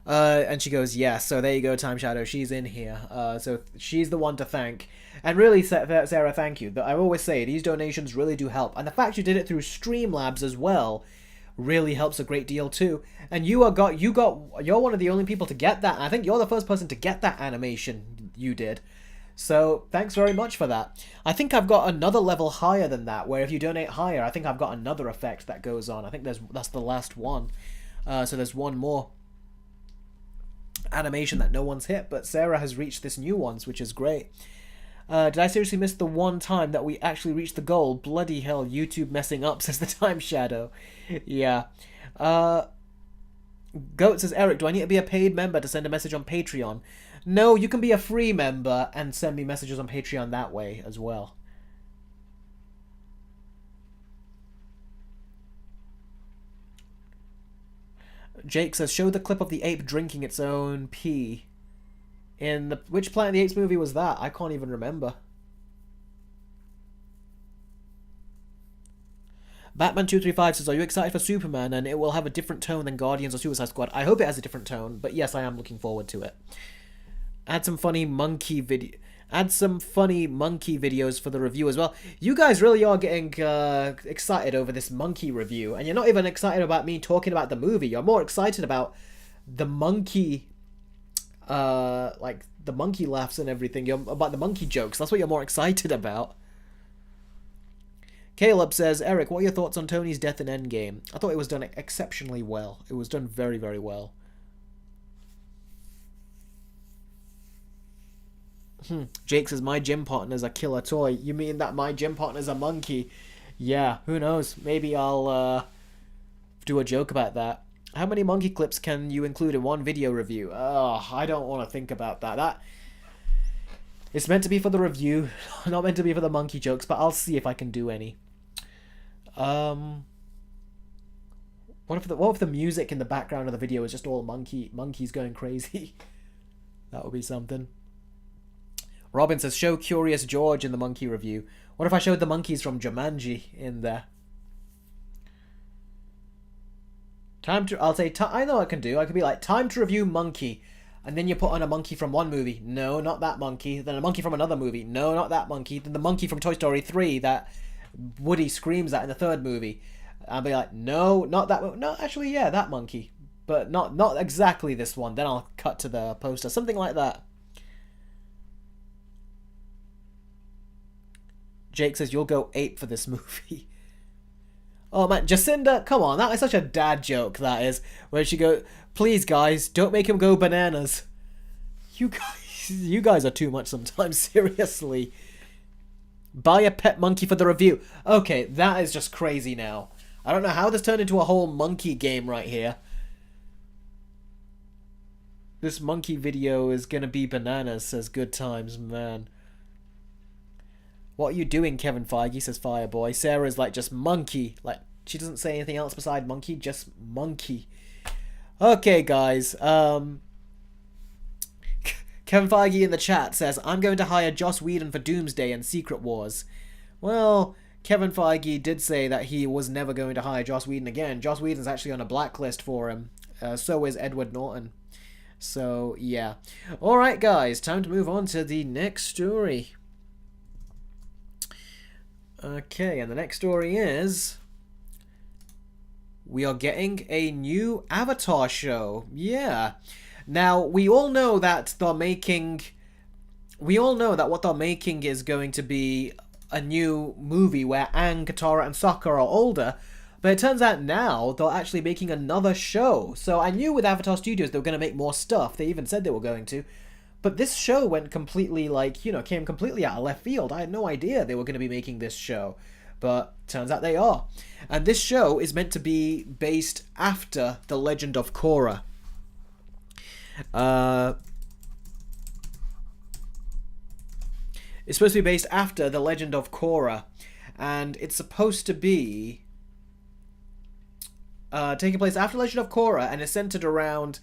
And she goes, yeah, so there you go, Time Shadow, she's in here. So she's the one to thank. And really, Sarah, thank you. I always say, these donations really do help. And the fact you did it through Streamlabs as well really helps a great deal too. And you're one of the only people to get that. I think you're the first person to get that animation you did. So thanks very much for that. I think I've got another level higher than that, where if you donate higher, I think I've got another effect that goes on. I think that's the last one. So there's one more animation that no one's hit, but Sarah has reached this new ones, which is great. Did I seriously miss the one time that we actually reached the goal? Bloody hell, YouTube messing up, says the Time Shadow. Yeah. Goat says, Eric, do I need to be a paid member to send a message on Patreon? No, you can be a free member and send me messages on Patreon that way as well. Jake says, show the clip of the ape drinking its own pee. Which Planet of the Apes movie was that? I can't even remember. Batman235 says, are you excited for Superman? And it will have a different tone than Guardians or Suicide Squad. I hope it has a different tone, but yes, I am looking forward to it. Add some funny monkey videos for the review as well. You guys really are getting excited over this monkey review, and you're not even excited about me talking about the movie. You're more excited about the monkey like the monkey laughs and everything. You're about the monkey jokes. That's what you're more excited about. Caleb says, Eric, what are your thoughts on Tony's death in Endgame? I thought it was done exceptionally well. It was done very, very well. Jake says, my gym partner's a killer toy. You mean that my gym partner's a monkey? Yeah, who knows? Maybe I'll do a joke about that. How many monkey clips can you include in one video review? Oh, I don't want to think about that. It's meant to be for the review, not meant to be for the monkey jokes, but I'll see if I can do any. What if the music in the background of the video is just all monkeys going crazy? That would be something. Robin says, show Curious George in the monkey review. What if I showed the monkeys from Jumanji in there? I'll say, I know what I can do. I could be like, time to review Monkey. And then you put on a monkey from one movie. No, not that monkey. Then a monkey from another movie. No, not that monkey. Then the monkey from Toy Story 3 that Woody screams at in the third movie. I'll be like, no, not that. No, actually, yeah, that monkey. But not exactly this one. Then I'll cut to the poster. Something like that. Jake says, you'll go ape for this movie. Oh man, Jacinda, come on, that is such a dad joke, that is. Where she goes, please guys, don't make him go bananas. You guys are too much sometimes, seriously. Buy a pet monkey for the review. Okay, that is just crazy now. I don't know how this turned into a whole monkey game right here. This monkey video is gonna be bananas, says Good Times, man. What are you doing, Kevin Feige, says Fireboy. Sarah's like, just monkey. Like, she doesn't say anything else beside monkey, just monkey. Okay, guys. Kevin Feige in the chat says, I'm going to hire Joss Whedon for Doomsday and Secret Wars. Well, Kevin Feige did say that he was never going to hire Joss Whedon again. Joss Whedon's actually on a blacklist for him. So is Edward Norton. So, yeah. Alright, guys. Time to move on to the next story. Okay, and the next story is... we are getting a new Avatar show. Yeah. Now, we all know that they're making... we all know that what they're making is going to be a new movie where Aang, Katara, and Sokka are older. But it turns out now they're actually making another show. So I knew with Avatar Studios they were going to make more stuff. They even said they were going to. But this show went completely, like, you know, came completely out of left field. I had no idea they were going to be making this show. But turns out they are. And this show is meant to be based after The Legend of Korra. It's supposed to be based after The Legend of Korra. And it's supposed to be... taking place after Legend of Korra, and is centered around...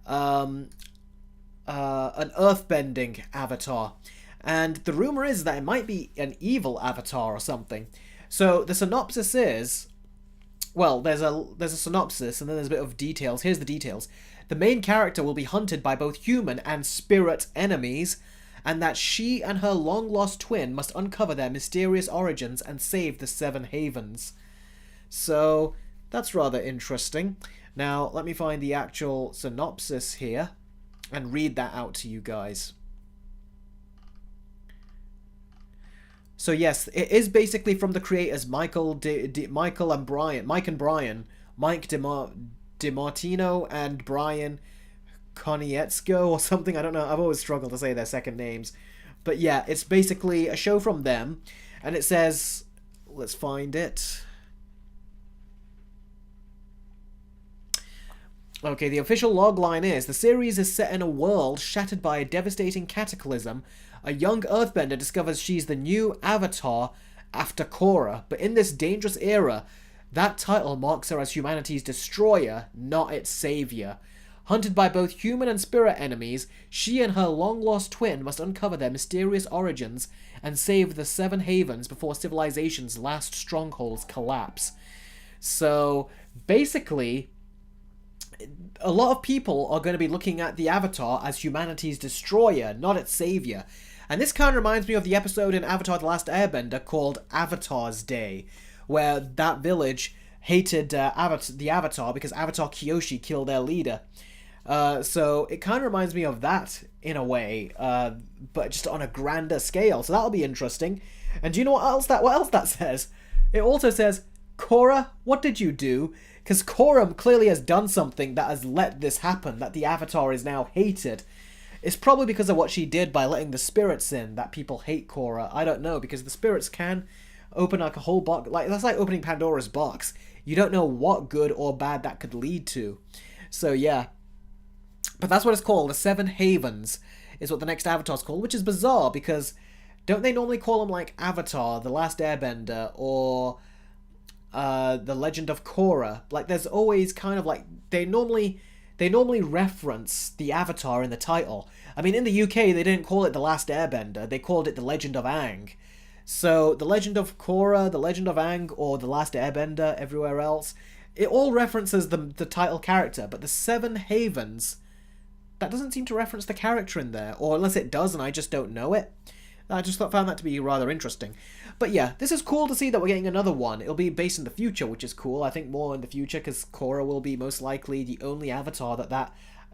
an earthbending avatar, and the rumor is that it might be an evil avatar or something. So the synopsis is, well, there's a synopsis and then there's a bit of details. Here's the details. The main character will be hunted by both human and spirit enemies, and that she and her long-lost twin must uncover their mysterious origins and save the Seven Havens. So that's rather interesting. Now let me find the actual synopsis here and read that out to you guys. So yes, it is basically from the creators Mike and Brian, Mike DiMartino and Brian Konietzko or something. I don't know. I've always struggled to say their second names. But yeah, it's basically a show from them, and it says, let's find it. Okay, the official logline is, the series is set in a world shattered by a devastating cataclysm. A young earthbender discovers she's the new Avatar after Korra, but in this dangerous era, that title marks her as humanity's destroyer, not its savior. Hunted by both human and spirit enemies, she and her long-lost twin must uncover their mysterious origins and save the Seven Havens before civilization's last strongholds collapse. So, basically... a lot of people are going to be looking at the Avatar as humanity's destroyer, not its savior. And this kind of reminds me of the episode in Avatar The Last Airbender called Avatar's Day, where that village hated the Avatar because Avatar Kyoshi killed their leader. So it kind of reminds me of that in a way, but just on a grander scale. So that'll be interesting. And do you know what else that says? It also says, Korra, what did you do? Because Korra clearly has done something that has let this happen, that the Avatar is now hated. It's probably because of what she did by letting the spirits in that people hate Korra. I don't know, because the spirits can open like a whole box. Like, that's like opening Pandora's box. You don't know what good or bad that could lead to. So yeah. But that's what it's called. The Seven Havens is what the next Avatar's called, which is bizarre because don't they normally call them like Avatar, The Last Airbender, or The Legend of Korra? Like, there's always kind of like they normally reference the Avatar in the title. I mean, in the UK they didn't call it The Last Airbender; they called it The Legend of Aang. So The Legend of Korra, The Legend of Aang, or The Last Airbender everywhere else, it all references the title character, but the Seven Havens, that doesn't seem to reference the character in there, or unless it does and I just don't know it. I just found that to be rather interesting. But yeah, this is cool to see that we're getting another one. It'll be based in the future, which is cool. I think more in the future, because Korra will be most likely the only Avatar that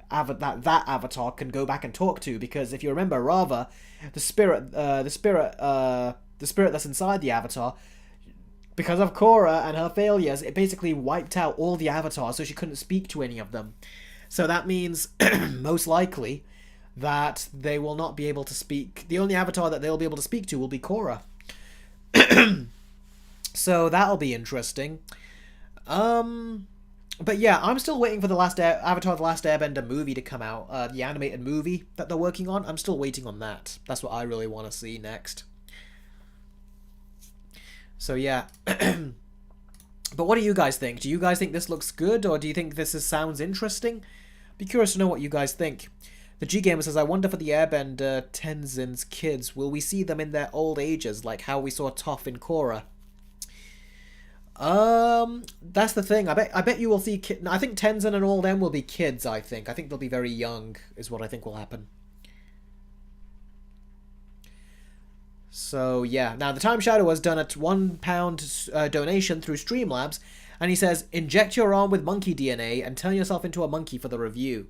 Avatar can go back and talk to. Because if you remember, Rava, the spirit that's inside the Avatar, because of Korra and her failures, it basically wiped out all the Avatars, so she couldn't speak to any of them. So that means, most likely, that they will not be able to speak. The only Avatar that they'll be able to speak to will be Korra. So that'll be interesting. But yeah, I'm still waiting for the Avatar The Last Airbender movie to come out. The animated movie that they're working on. I'm still waiting on that. That's what I really want to see next. So yeah. But what do you guys think? Do you guys think this looks good, or do you think this sounds interesting? Be curious to know what you guys think. The G-Gamer says, I wonder for the Airbender Tenzin's kids, will we see them in their old ages, like how we saw Toph in Korra? That's the thing. I bet you will see I think Tenzin and all them will be kids, I think. I think they'll be very young, is what I think will happen. So, yeah. Now, the Time Shadow has done a £1 donation through Streamlabs, and he says, inject your arm with monkey DNA and turn yourself into a monkey for the review.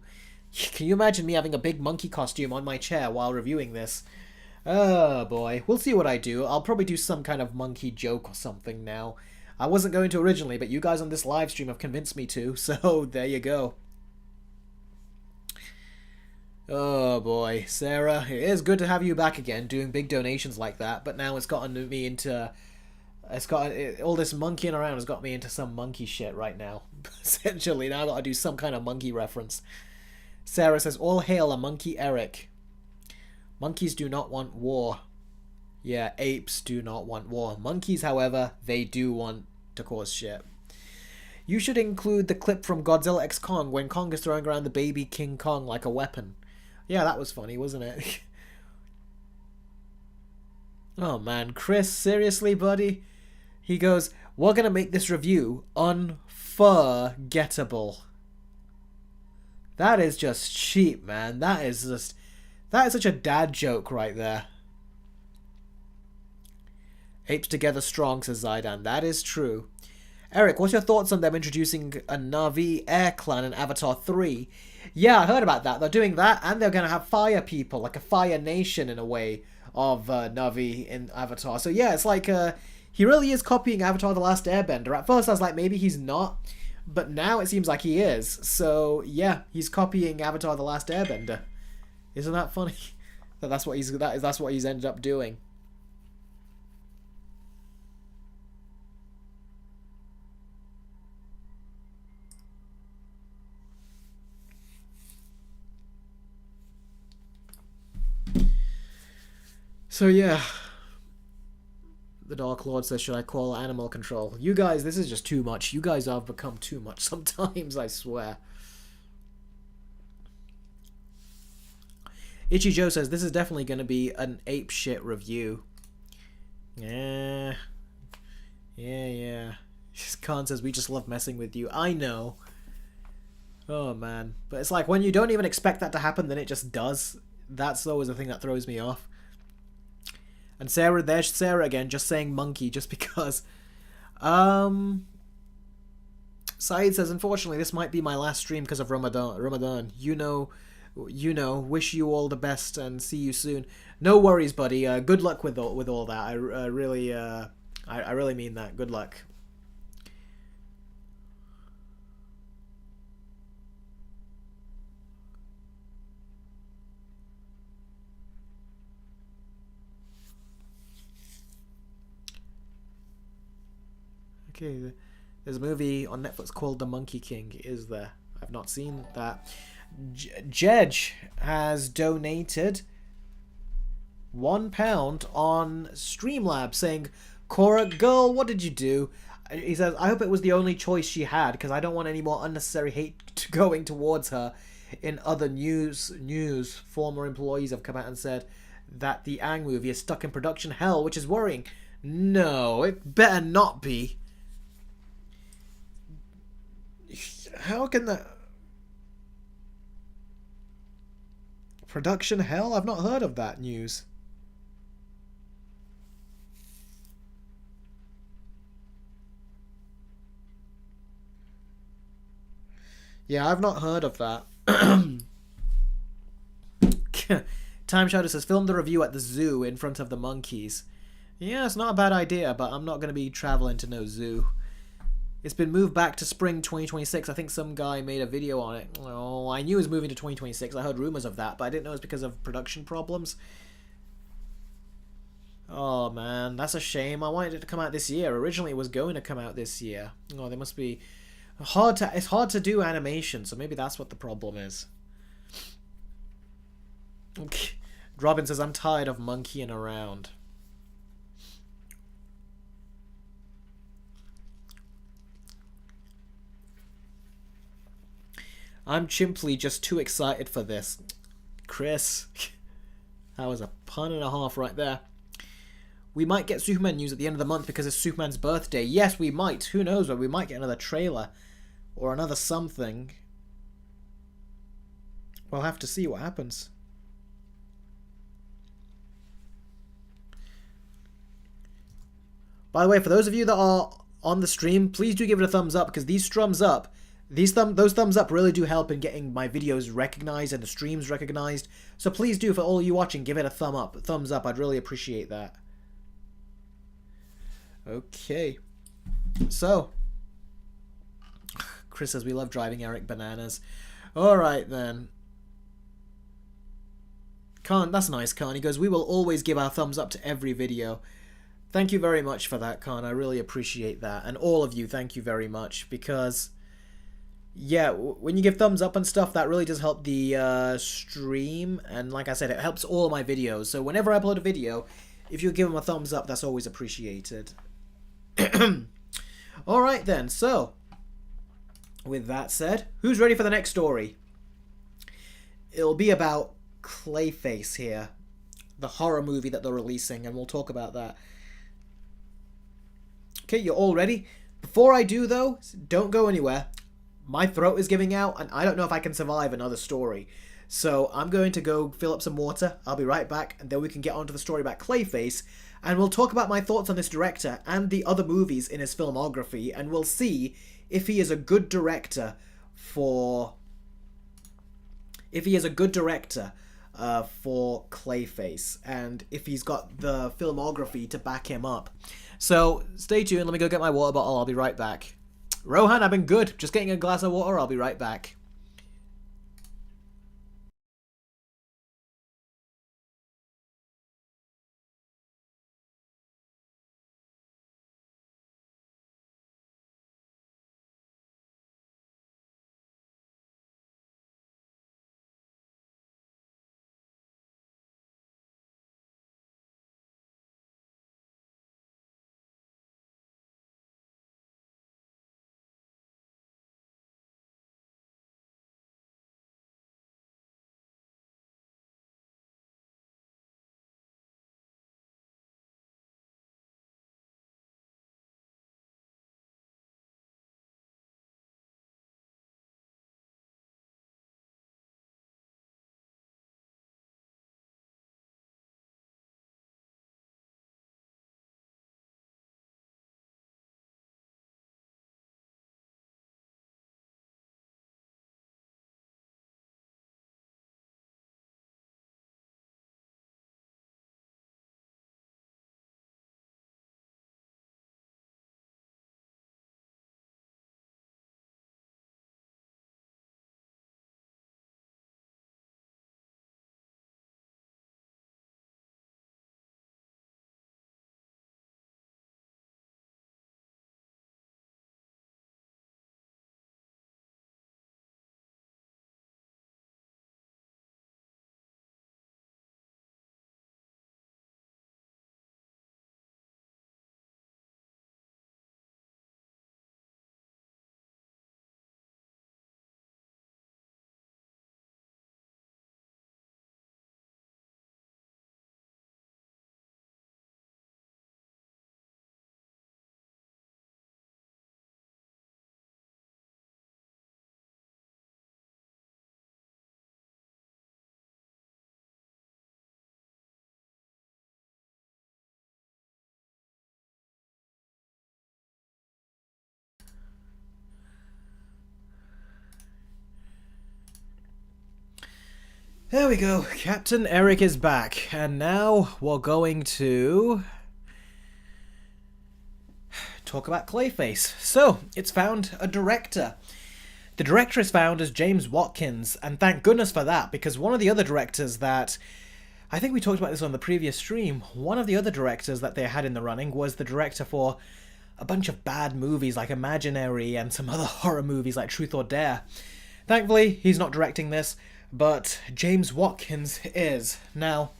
Can you imagine me having a big monkey costume on my chair while reviewing this? Oh, boy. We'll see what I do. I'll probably do some kind of monkey joke or something now. I wasn't going to originally, but you guys on this live stream have convinced me to, so there you go. Oh boy, Sarah, it is good to have you back again, doing big donations like that, but now it's gotten me into... all this monkeying around has got me into some monkey shit right now. Essentially, now I've got to do some kind of monkey reference. Sarah says, all hail a monkey Eric. Monkeys do not want war. Yeah, apes do not want war. Monkeys, however, they do want to cause shit. You should include the clip from Godzilla x Kong when Kong is throwing around the baby King Kong like a weapon. Yeah, that was funny, wasn't it? Oh man, Chris, seriously, buddy? He goes, we're gonna make this review unforgettable. That is just cheap, man. That is such a dad joke right there. Apes together strong, says Zaidan. That is true. Eric, what's your thoughts on them introducing a Na'vi air clan in Avatar 3? Yeah, I heard about that. They're doing that, and they're going to have fire people, like a fire nation in a way, of Na'vi in Avatar. So yeah, it's like, he really is copying Avatar The Last Airbender. At first I was like, maybe he's not, but now it seems like he is. So yeah, he's copying Avatar The Last Airbender. Isn't that funny? That's what he's ended up doing. So yeah, the Dark Lord says, should I call animal control? You guys, this is just too much. You guys have become too much sometimes, I swear. Itchy Joe says, this is definitely going to be an ape shit review. Yeah. Khan says, we just love messing with you. I know. Oh, man. But it's like, when you don't even expect that to happen, then it just does. That's always the thing that throws me off. And Sarah, there's Sarah again, just saying monkey, just because. So Saeed says, unfortunately, this might be my last stream because of Ramadan. Wish you all the best and see you soon. No worries, buddy. Good luck with all that. I really mean that. Good luck. Okay, there's a movie on Netflix called The Monkey King. Is there? I've not seen that. Jedge has donated £1 on Streamlabs saying, Cora, girl, what did you do? He says, I hope it was the only choice she had because I don't want any more unnecessary hate going towards her. In other news, former employees have come out and said that the Aang movie is stuck in production hell, which is worrying. No, it better not be. How can that... Production hell? I've not heard of that news. Yeah, I've not heard of that. Time Shadow says, film the review at the zoo in front of the monkeys. Yeah, it's not a bad idea, but I'm not going to be traveling to no zoo. It's been moved back to spring 2026. I think some guy made a video on it. Oh, I knew it was moving to 2026. I heard rumors of that, but I didn't know it was because of production problems. Oh, man, that's a shame. I wanted it to come out this year. Originally, it was going to come out this year. Oh, there must be... It's hard to do animation, so maybe that's what the problem is. Robin says, I'm tired of monkeying around. I'm simply just too excited for this. Chris. That was a pun and a half right there. We might get Superman news at the end of the month because it's Superman's birthday. Yes, we might. Who knows? But we might get another trailer. Or another something. We'll have to see what happens. By the way, for those of you that are on the stream, please do give it a thumbs up because those thumbs up really do help in getting my videos recognized and the streams recognized. So please do, for all you watching, give it a thumbs up. I'd really appreciate that. Okay. So, Chris says we love driving Eric bananas. Alright then. Khan, that's nice, Khan. He goes, we will always give our thumbs up to every video. Thank you very much for that, Khan. I really appreciate that. And all of you, thank you very much. Because, yeah, when you give thumbs up and stuff, that really does help the stream. And like I said, it helps all my videos. So whenever I upload a video, if you give them a thumbs up, that's always appreciated. Alright then, so, with that said, who's ready for the next story? It'll be about Clayface here. The horror movie that they're releasing, and we'll talk about that. Okay, you're all ready? Before I do, though, don't go anywhere. My throat is giving out, and I don't know if I can survive another story. So I'm going to go fill up some water. I'll be right back, and then we can get on to the story about Clayface, and we'll talk about my thoughts on this director and the other movies in his filmography, and we'll see if he is a good director for... for Clayface, and if he's got the filmography to back him up. So, stay tuned, let me go get my water bottle, I'll be right back. Rohan, I've been good. Just getting a glass of water, I'll be right back. There we go. Captain Eric is back. And now we're going to talk about Clayface. So, it's found a director. The director is found as James Watkins, and thank goodness for that, because one of the other directors that... I think we talked about this on the previous stream. One of the other directors that they had in the running was the director for a bunch of bad movies like Imaginary and some other horror movies like Truth or Dare. Thankfully, he's not directing this, but James Watkins is. Now,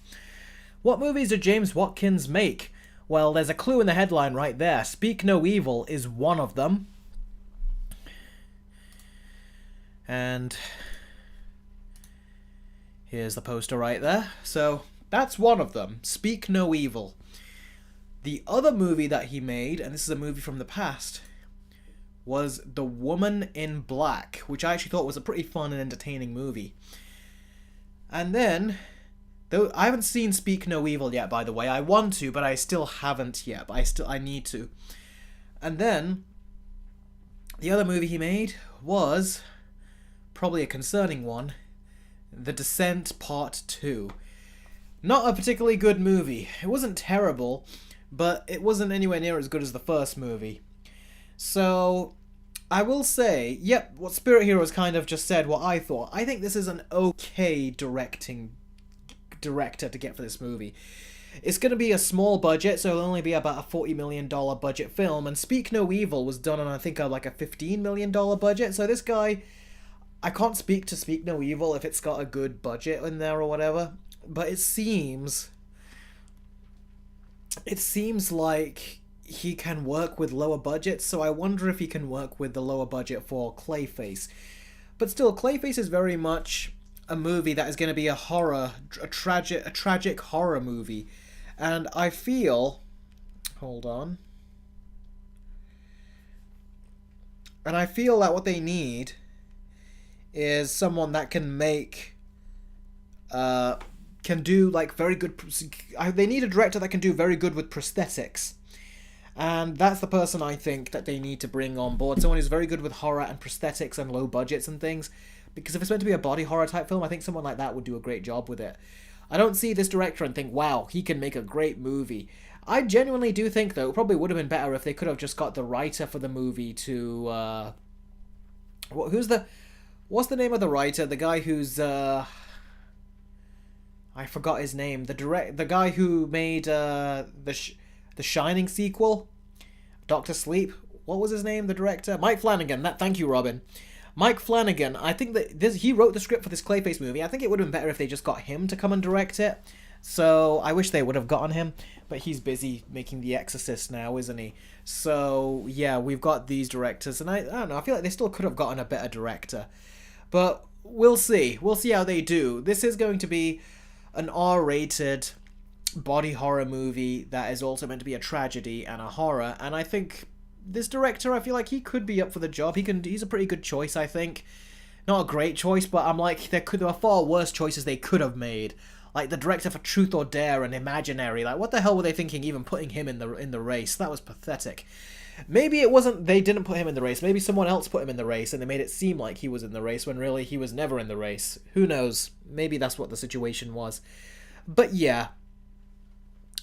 what movies did James Watkins make? Well, there's a clue in the headline right there. Speak No Evil is one of them. And here's the poster right there. So, that's one of them. Speak No Evil. The other movie that he made, and this is a movie from the past, was The Woman in Black, which I actually thought was a pretty fun and entertaining movie. And then, though I haven't seen Speak No Evil yet, by the way. I want to, but I still haven't yet. But I need to. And then, the other movie he made was probably a concerning one, The Descent Part 2. Not a particularly good movie. It wasn't terrible, but it wasn't anywhere near as good as the first movie. So, I will say, yep, what Spirit Heroes kind of just said, what I thought. I think this is an okay director to get for this movie. It's going to be a small budget, so it'll only be about a $40 million budget film, and Speak No Evil was done on, I think, like a $15 million budget, so this guy, I can't speak to Speak No Evil if it's got a good budget in there or whatever, but it seems like he can work with lower budgets, so I wonder if he can work with the lower budget for Clayface. But still, Clayface is very much a movie that is going to be a tragic horror movie. And I feel... Hold on. And I feel that what they need is someone that can make... can do, like, very good... They need a director that can do very good with prosthetics. And that's the person I think that they need to bring on board. Someone who's very good with horror and prosthetics and low budgets and things. Because if it's meant to be a body horror type film, I think someone like that would do a great job with it. I don't see this director and think, wow, he can make a great movie. I genuinely do think, though, it probably would have been better if they could have just got the writer for the movie to... What's the name of the writer? The guy who's... I forgot his name. The guy who made the Shining sequel, Doctor Sleep. What was his name? The director, Mike Flanagan. Thank you, Robin. Mike Flanagan. I think that he wrote the script for this Clayface movie. I think it would have been better if they just got him to come and direct it. So I wish they would have gotten him, but he's busy making The Exorcist now, isn't he? So yeah, we've got these directors, and I don't know. I feel like they still could have gotten a better director, but we'll see. We'll see how they do. This is going to be an R-rated body horror movie that is also meant to be a tragedy and a horror, and I think this director, I feel like he could be up for the job. He's a pretty good choice, I think. Not a great choice, but I'm like, there are far worse choices they could have made. Like the director for Truth or Dare and Imaginary. Like, what the hell were they thinking even putting him in the race? That was pathetic. Maybe it wasn't, they didn't put him in the race. Maybe someone else put him in the race and they made it seem like he was in the race when really he was never in the race. Who knows? Maybe that's what the situation was. But yeah.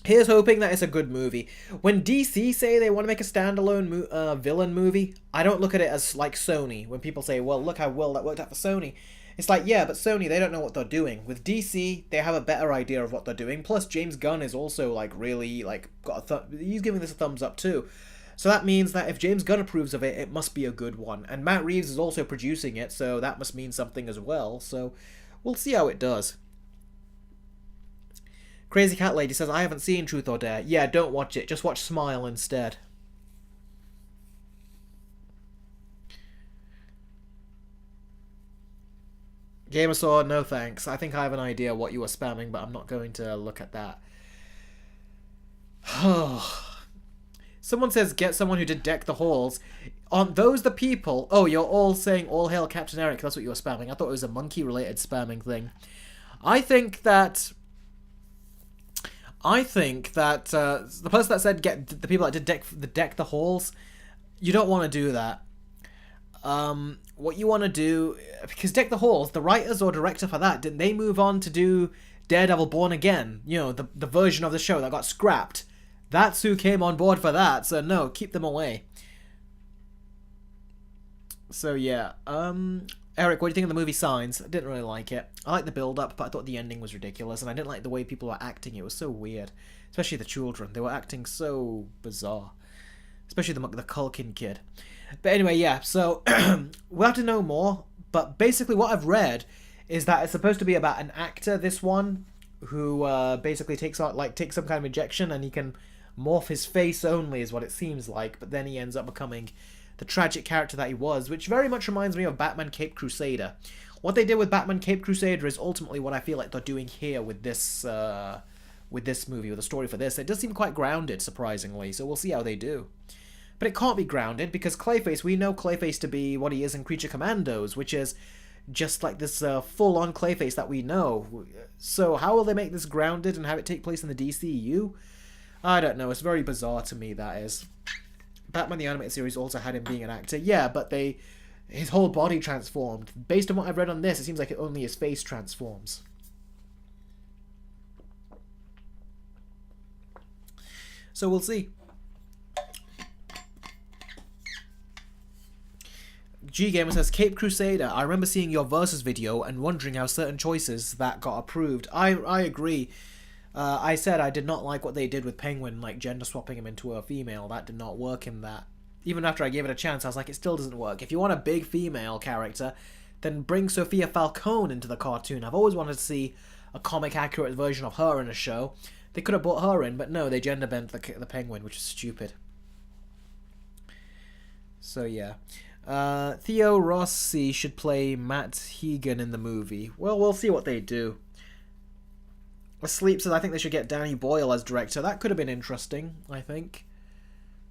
Here's hoping that it's a good movie. When DC say they want to make a standalone villain movie, I don't look at it as like Sony. When people say, well, look how well that worked out for Sony. It's like, yeah, but Sony, they don't know what they're doing. With DC, they have a better idea of what they're doing. Plus, James Gunn is also, like, really, like, he's giving this a thumbs up, too. So that means that if James Gunn approves of it, it must be a good one. And Matt Reeves is also producing it, so that must mean something as well. So we'll see how it does. Crazy Cat Lady says, I haven't seen Truth or Dare. Yeah, don't watch it. Just watch Smile instead. Gamersaw, no thanks. I think I have an idea what you were spamming, but I'm not going to look at that. Someone says, get someone who did Deck the Halls. Aren't those the people? Oh, you're all saying, all hail Captain Eric. That's what you were spamming. I thought it was a monkey-related spamming thing. I think that the person that said the people that did Deck the Halls, you don't want to do that. what you want to do, because Deck the Halls, the writers or director for that, didn't they move on to do Daredevil Born Again? You know, the version of the show that got scrapped. That's who came on board for that, so no, keep them away. So yeah, Eric, what do you think of the movie Signs? I didn't really like it. I liked the build-up, but I thought the ending was ridiculous, and I didn't like the way people were acting. It was so weird. Especially the children. They were acting so bizarre. Especially the Culkin kid. But anyway, yeah, so we'll have to know more. But basically what I've read is that it's supposed to be about an actor, this one, who basically takes some kind of injection, and he can morph his face only, is what it seems like. But then he ends up becoming the tragic character that he was, which very much reminds me of Batman Caped Crusader. What they did with Batman Caped Crusader is ultimately what I feel like they're doing here with this movie, with the story for this. It does seem quite grounded, surprisingly, so we'll see how they do. But it can't be grounded, because Clayface, we know Clayface to be what he is in Creature Commandos, which is just like this full-on Clayface that we know. So how will they make this grounded and have it take place in the DCU? I don't know, it's very bizarre to me, that is. Batman the Animated Series also had him being an actor, yeah, but his whole body transformed. Based on what I've read on this, it seems like only his face transforms. So we'll see. G-Gamer says, Cape Crusader, I remember seeing your Versus video and wondering how certain choices that got approved. I agree. I said I did not like what they did with Penguin, like gender swapping him into a female. That did not work in that. Even after I gave it a chance, I was like, it still doesn't work. If you want a big female character, then bring Sophia Falcone into the cartoon. I've always wanted to see a comic-accurate version of her in a show. They could have brought her in, but no, they gender-bent the Penguin, which is stupid. So, yeah. Theo Rossi should play Matt Hegan in the movie. Well, we'll see what they do. Asleep says, I think they should get Danny Boyle as director. That could have been interesting, I think.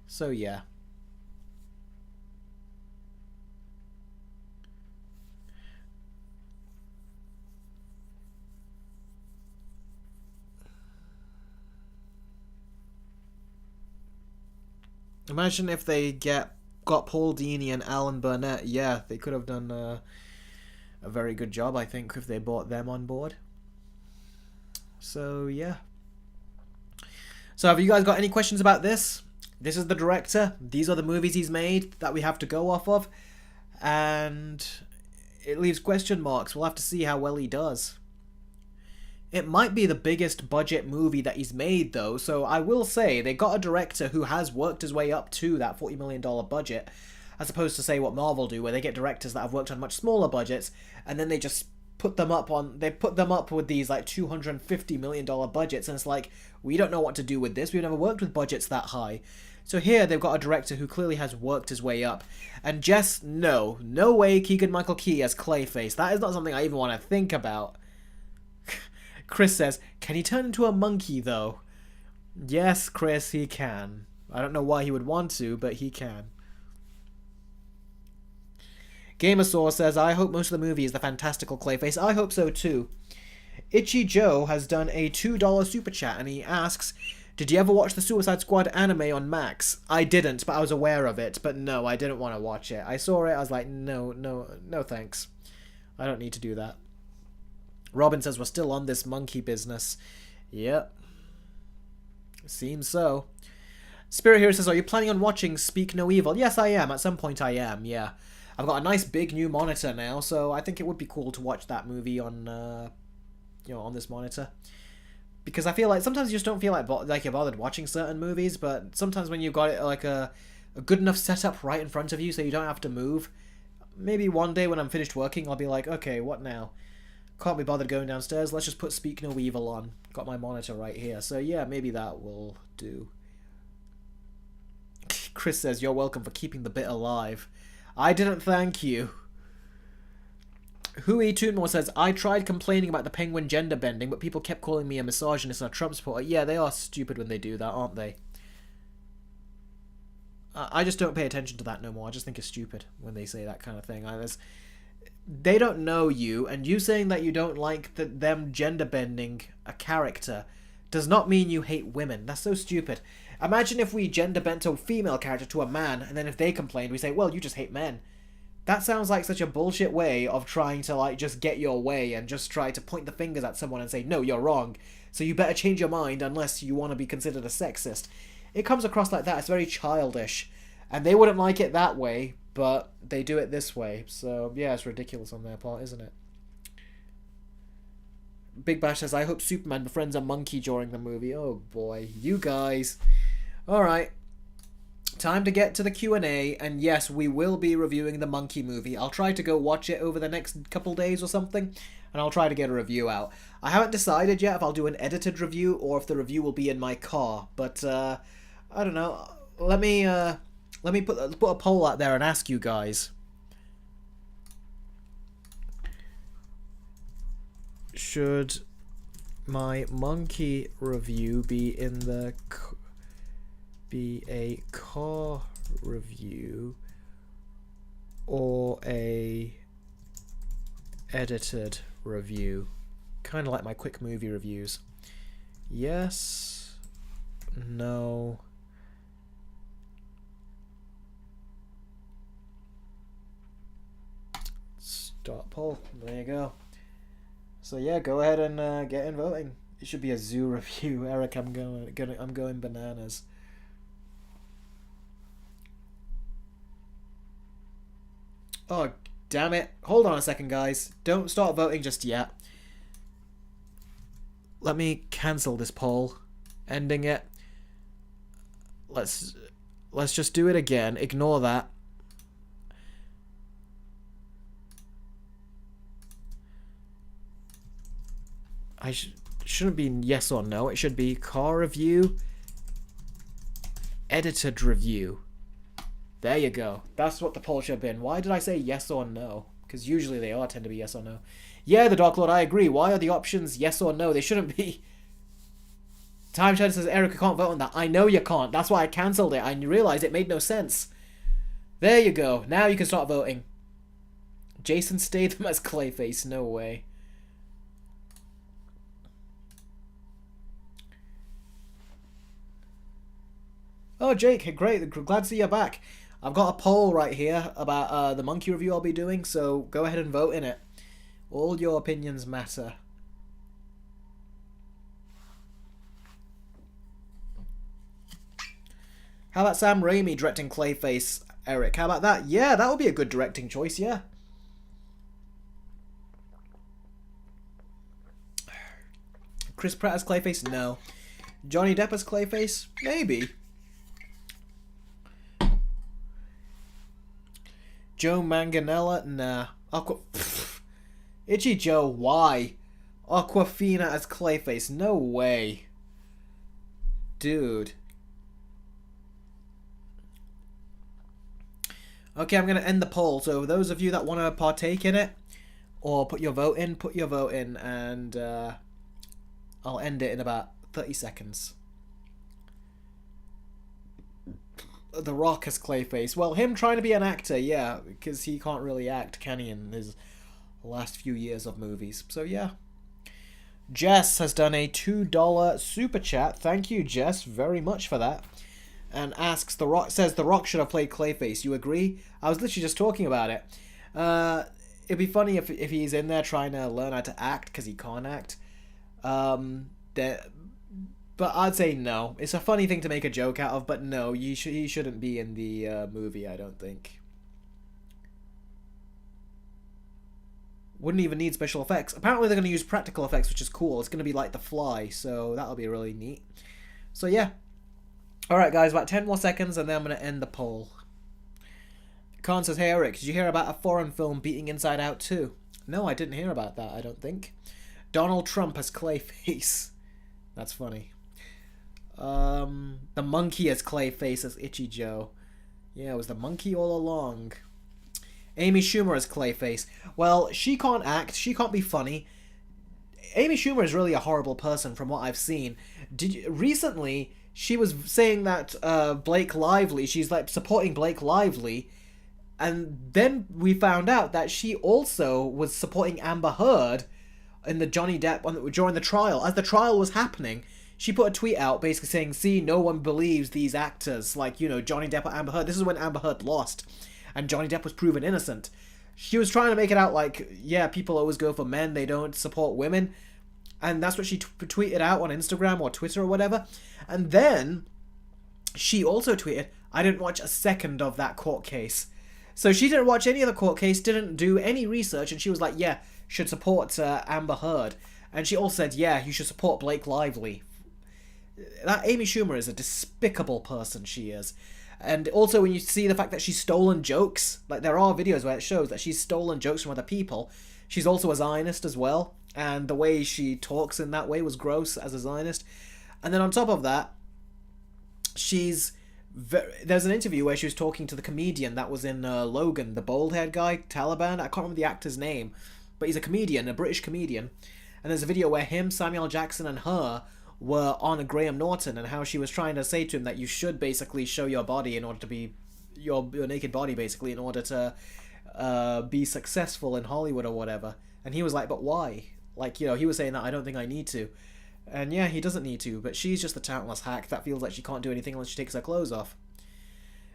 So, yeah. Imagine if they got Paul Dini and Alan Burnett. Yeah, they could have done a very good job, I think, if they brought them on board. So, yeah. So, have you guys got any questions about this? This is the director. These are the movies he's made that we have to go off of. And it leaves question marks. We'll have to see how well he does. It might be the biggest budget movie that he's made, though, so I will say they got a director who has worked his way up to that $40 million budget, as opposed to, say, what Marvel do, where they get directors that have worked on much smaller budgets, and then they just put them up with these, like, $250 million budgets, and it's like, we don't know what to do with this, we've never worked with budgets that high. So here, they've got a director who clearly has worked his way up, and just, no way Keegan-Michael Key as Clayface. That is not something I even want to think about. Chris says, can he turn into a monkey, though? Yes, Chris, he can. I don't know why he would want to, but he can. Gamersaur says, I hope most of the movie is the fantastical Clayface. I hope so, too. Itchy Joe has done a $2 super chat, and he asks, did you ever watch the Suicide Squad anime on Max? I didn't, but I was aware of it. But no, I didn't want to watch it. I saw it, I was like, no thanks. I don't need to do that. Robin says, we're still on this monkey business. Yep. Seems so. Spirit Hero says, are you planning on watching Speak No Evil? Yes, I am. At some point I am, yeah. I've got a nice big new monitor now, so I think it would be cool to watch that movie on, on this monitor. Because I feel like sometimes you just don't feel like you're bothered watching certain movies, but sometimes when you've got it like a good enough setup right in front of you so you don't have to move, maybe one day when I'm finished working, I'll be like, okay, what now? Can't be bothered going downstairs, let's just put Speak No Evil on. Got my monitor right here, so yeah, maybe that will do. Chris says, you're welcome for keeping the bit alive. I didn't thank you. Hui Toonmore says, I tried complaining about the Penguin gender bending, but people kept calling me a misogynist and a Trump supporter. Yeah, they are stupid when they do that, aren't they? I just don't pay attention to that no more. I just think it's stupid when they say that kind of thing. They don't know you, and you saying that you don't like them gender bending a character does not mean you hate women. That's so stupid. Imagine if we gender bent a female character to a man, and then if they complained, we say, well, you just hate men. That sounds like such a bullshit way of trying to, like, just get your way and just try to point the fingers at someone and say, no, you're wrong, so you better change your mind unless you want to be considered a sexist. It comes across like that. It's very childish. And they wouldn't like it that way, but they do it this way. So, yeah, it's ridiculous on their part, isn't it? Big Bash says, I hope Superman befriends a monkey during the movie. Oh, boy. You guys. Alright. Time to get to the Q&A, and yes, we will be reviewing the Monkey movie. I'll try to go watch it over the next couple days or something, and I'll try to get a review out. I haven't decided yet if I'll do an edited review or if the review will be in my car, but I don't know. Let me put a poll out there and ask you guys. Should my Monkey review be in the a car review or a edited review? Kind of like my quick movie reviews. Yes, no, start poll. There you go. So yeah, go ahead and get in voting. It should be a zoo review. Eric, I'm going bananas. Oh, damn it. Hold on a second, guys. Don't start voting just yet. Let me cancel this poll. Ending it. Let's just do it again. Ignore that. Shouldn't be yes or no. It should be car review, edited review. There you go. That's what the poll should have been. Why did I say yes or no? Because usually they tend to be yes or no. Yeah, the Dark Lord, I agree. Why are the options yes or no? They shouldn't be. Time Shadow says, Eric, I can't vote on that. I know you can't. That's why I cancelled it. I realised it made no sense. There you go. Now you can start voting. Jason Statham as Clayface. No way. Oh, Jake, great. Glad to see you back. I've got a poll right here about the Monkey review I'll be doing, so go ahead and vote in it. All your opinions matter. How about Sam Raimi directing Clayface, Eric? How about that? Yeah, that would be a good directing choice, yeah. Chris Pratt as Clayface? No. Johnny Depp as Clayface? Maybe. Joe Manganiello? Nah. Itchy Joe, why? Aquafina as Clayface? No way. Dude. Okay, I'm going to end the poll. So those of you that want to partake in it, or put your vote in, and I'll end it in about 30 seconds. The Rock as Clayface. Well, him trying to be an actor, yeah, because he can't really act, can he, in his last few years of movies. So, yeah. Jess has done a $2 super chat. Thank you, Jess, very much for that. And asks, says The Rock should have played Clayface. You agree? I was literally just talking about it. It'd be funny if he's in there trying to learn how to act, because he can't act. But I'd say no. It's a funny thing to make a joke out of, but no, he shouldn't be in the movie, I don't think. Wouldn't even need special effects. Apparently they're going to use practical effects, which is cool. It's going to be like The Fly, so that'll be really neat. So yeah. Alright guys, about 10 more seconds and then I'm going to end the poll. Khan says, hey Eric, did you hear about a foreign film beating Inside Out 2? No, I didn't hear about that, I don't think. Donald Trump as Clayface. That's funny. The monkey as Clayface as Itchy Joe. Yeah, it was the monkey all along. Amy Schumer as Clayface. Well, she can't act. She can't be funny. Amy Schumer is really a horrible person from what I've seen. Recently, she was saying that Blake Lively, she's like supporting Blake Lively, and then we found out that she also was supporting Amber Heard in the Johnny Depp during the trial. As the trial was happening, she put a tweet out basically saying, see, no one believes these actors, like, you know, Johnny Depp or Amber Heard. This is when Amber Heard lost. and Johnny Depp was proven innocent. She was trying to make it out like, yeah, people always go for men, they don't support women. And that's what she tweeted out on Instagram or Twitter or whatever. And then she also tweeted, I didn't watch a second of that court case. So she didn't watch any of the court case, didn't do any research, and she was like, yeah, should support Amber Heard. And she also said, yeah, you should support Blake Lively. That Amy Schumer is a despicable person, she is. And also when you see the fact that she's stolen jokes, like there are videos where it shows that she's stolen jokes from other people. She's also a Zionist as well, and the way she talks in that way was gross as a Zionist. And then on top of that, there's an interview where she was talking to the comedian that was in Logan, the bald-haired guy, Taliban. I can't remember the actor's name, but he's a comedian, a British comedian. And there's a video where him, Samuel Jackson, and her were on a Graham Norton, and how she was trying to say to him that you should basically show your body in order to be your naked body, basically, in order to be successful in Hollywood or whatever. And he was like, but why? Like, you know, he was saying that I don't think I need to. And yeah, he doesn't need to, but she's just the talentless hack that feels like she can't do anything unless she takes her clothes off.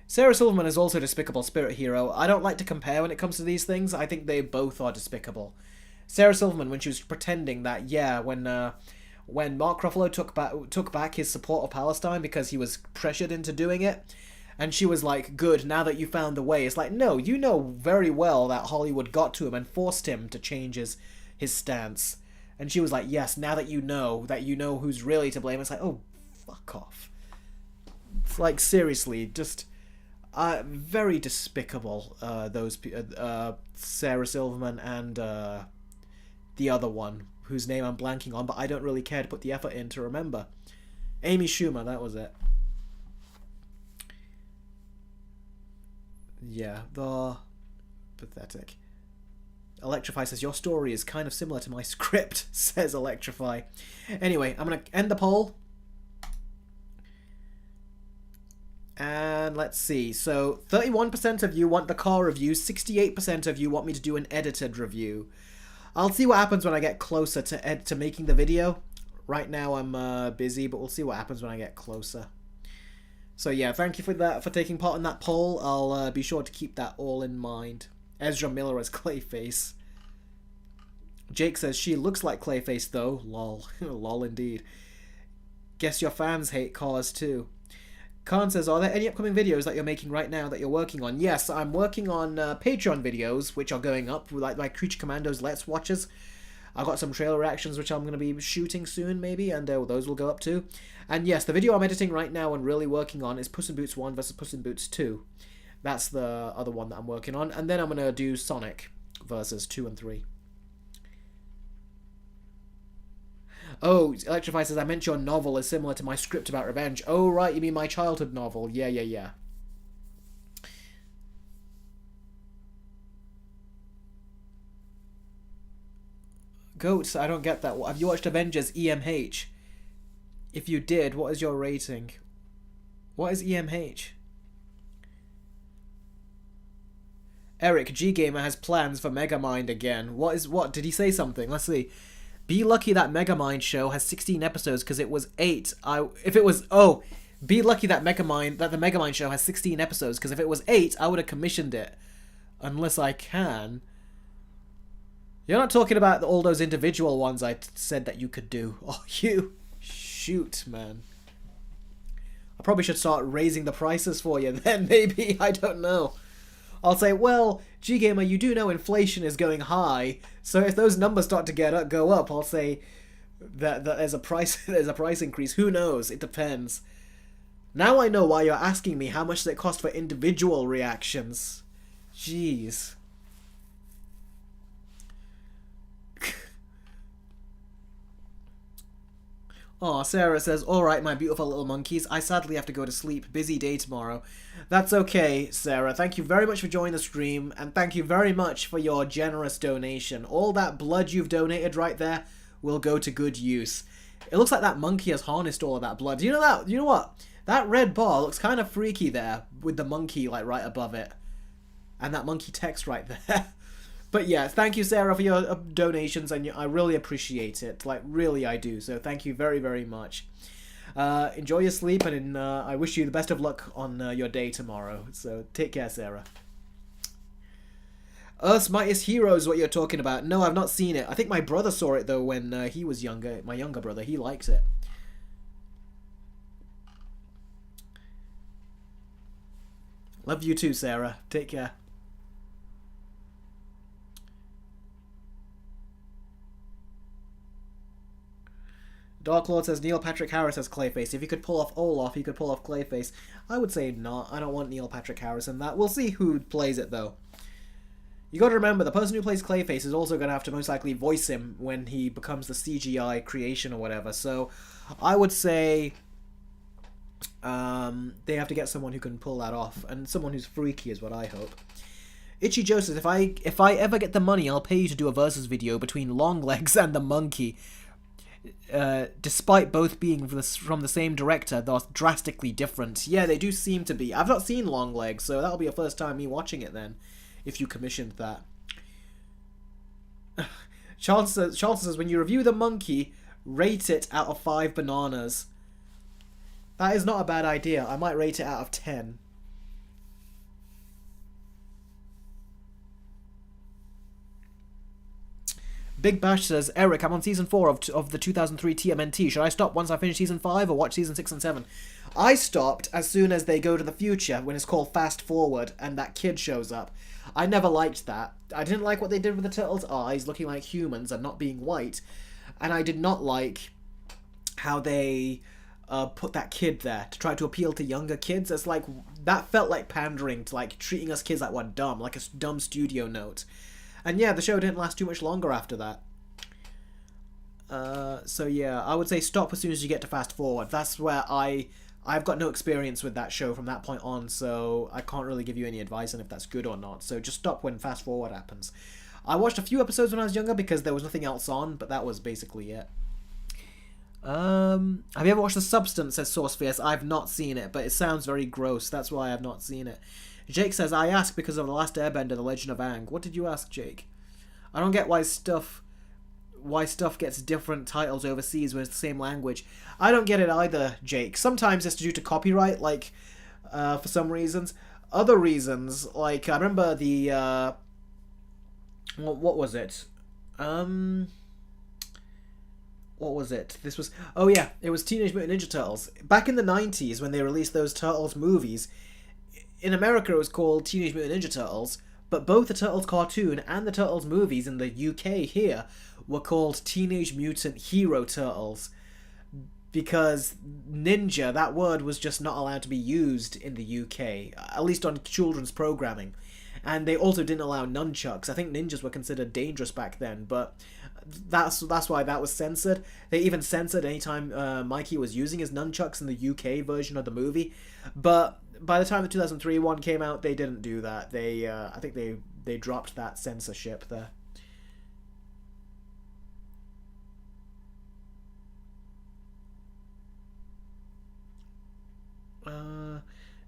Sarah Silverman is also a despicable spirit hero. I don't like to compare when it comes to these things. I think they both are despicable. Sarah Silverman, when she was pretending that, yeah, when Mark Ruffalo took back his support of Palestine because he was pressured into doing it, and she was like, good, now that you found the way. It's like, no, you know very well that Hollywood got to him and forced him to change his stance. And she was like, yes, now that you know who's really to blame. It's like, oh, fuck off. It's like, seriously, just very despicable, those Sarah Silverman and the other one, whose name I'm blanking on, but I don't really care to put the effort in to remember. Amy Schumer, that was it. Yeah, the pathetic. Electrify says, your story is kind of similar to my script, says Electrify. Anyway, I'm going to end the poll. And let's see. So, 31% of you want the car review, 68% of you want me to do an edited review. I'll see what happens when I get closer to making the video. Right now I'm busy, but we'll see what happens when I get closer. So yeah, thank you for taking part in that poll. I'll be sure to keep that all in mind. Ezra Miller as Clayface. Jake says, she looks like Clayface though. Lol. Lol indeed. Guess your fans hate cars too. Khan says, are there any upcoming videos that you're making right now that you're working on? Yes, I'm working on Patreon videos, which are going up, like my Creature Commandos Let's Watches. I've got some trailer reactions, which I'm going to be shooting soon, maybe, and those will go up too. And yes, the video I'm editing right now and really working on is Puss in Boots 1 versus Puss in Boots 2. That's the other one that I'm working on. And then I'm going to do Sonic versus 2 and 3. Oh, Electrify says, I meant your novel is similar to my script about revenge. Oh, right, you mean my childhood novel. Yeah. Goats, I don't get that. Have you watched Avengers EMH? If you did, what is your rating? What is EMH? Eric, G-Gamer has plans for Megamind again. What? Did he say something? Let's see. Be lucky that Megamind show has 16 episodes because it was 8. Be lucky that the Megamind show has 16 episodes because if it was 8, I would have commissioned it. Unless I can. You're not talking about all those individual ones I said that you could do. Oh, you. Shoot, man. I probably should start raising the prices for you then, maybe. I don't know. I'll say, well, G-Gamer, you do know inflation is going high, so if those numbers start to go up, I'll say that there's a price increase. Who knows? It depends. Now I know why you're asking me how much does it cost for individual reactions. Jeez. Aw, Sarah says, alright, my beautiful little monkeys, I sadly have to go to sleep. Busy day tomorrow. That's okay, Sarah. Thank you very much for joining the stream, and thank you very much for your generous donation. All that blood you've donated right there will go to good use. It looks like that monkey has harnessed all of that blood. You know what? That red bar looks kind of freaky there, with the monkey, like, right above it. And that monkey text right there. But yeah, thank you, Sarah, for your donations, and I really appreciate it. Like, really, I do. So thank you very, very much. Enjoy your sleep, and I wish you the best of luck on your day tomorrow. So take care, Sarah. Earth's Mightiest Heroes is what you're talking about. No, I've not seen it. I think my brother saw it, though, when he was younger. My younger brother, he likes it. Love you too, Sarah. Take care. Dark Lord says Neil Patrick Harris as Clayface. If he could pull off Olaf, he could pull off Clayface. I would say not. I don't want Neil Patrick Harris in that. We'll see who plays it, though. You gotta remember, the person who plays Clayface is also gonna have to most likely voice him when he becomes the CGI creation or whatever. So, I would say they have to get someone who can pull that off, and someone who's freaky is what I hope. Itchy Joe says, if I ever get the money, I'll pay you to do a versus video between Longlegs and the monkey. Despite both being from the same director, they're drastically different. Yeah, they do seem to be. I've not seen Longlegs, so that'll be a first time me watching it then, if you commissioned that. Charles says, when you review the monkey, rate it out of 5 bananas. That is not a bad idea. I might rate it out of 10. Big Bash says, Eric, I'm on season 4 of the 2003 TMNT. Should I stop once I finish season 5 or watch season 6 and 7? I stopped as soon as they go to the future, when it's called Fast Forward, and that kid shows up. I never liked that. I didn't like what they did with the turtles' eyes, looking like humans and not being white. And I did not like how they put that kid there to try to appeal to younger kids. It's like, that felt like pandering to, like, treating us kids like we're dumb, like a dumb studio note. And yeah, the show didn't last too much longer after that. So yeah, I would say stop as soon as you get to Fast Forward. That's where I've got no experience with that show from that point on, so I can't really give you any advice on if that's good or not. So just stop when Fast Forward happens. I watched a few episodes when I was younger because there was nothing else on, but that was basically it. Have you ever watched The Substance, says Sourcefierce? I've not seen it, but it sounds very gross. That's why I've not seen it. Jake says, I ask because of The Last Airbender, The Legend of Aang. What did you ask, Jake? I don't get why stuff gets different titles overseas when it's the same language. I don't get it either, Jake. Sometimes it's due to copyright, like, for some reasons. Other reasons, like, I remember the, what was it? What was it? This was, oh yeah, it was Teenage Mutant Ninja Turtles. Back in the 90s, when they released those Turtles movies, in America it was called Teenage Mutant Ninja Turtles, but both the Turtles cartoon and the Turtles movies in the UK here were called Teenage Mutant Hero Turtles, because ninja, that word was just not allowed to be used in the UK, at least on children's programming. And they also didn't allow nunchucks. I think ninjas were considered dangerous back then, but that's why that was censored. They even censored anytime Mikey was using his nunchucks in the UK version of the movie. But by the time the 2003 one came out, they didn't do that. They, I think they dropped that censorship there.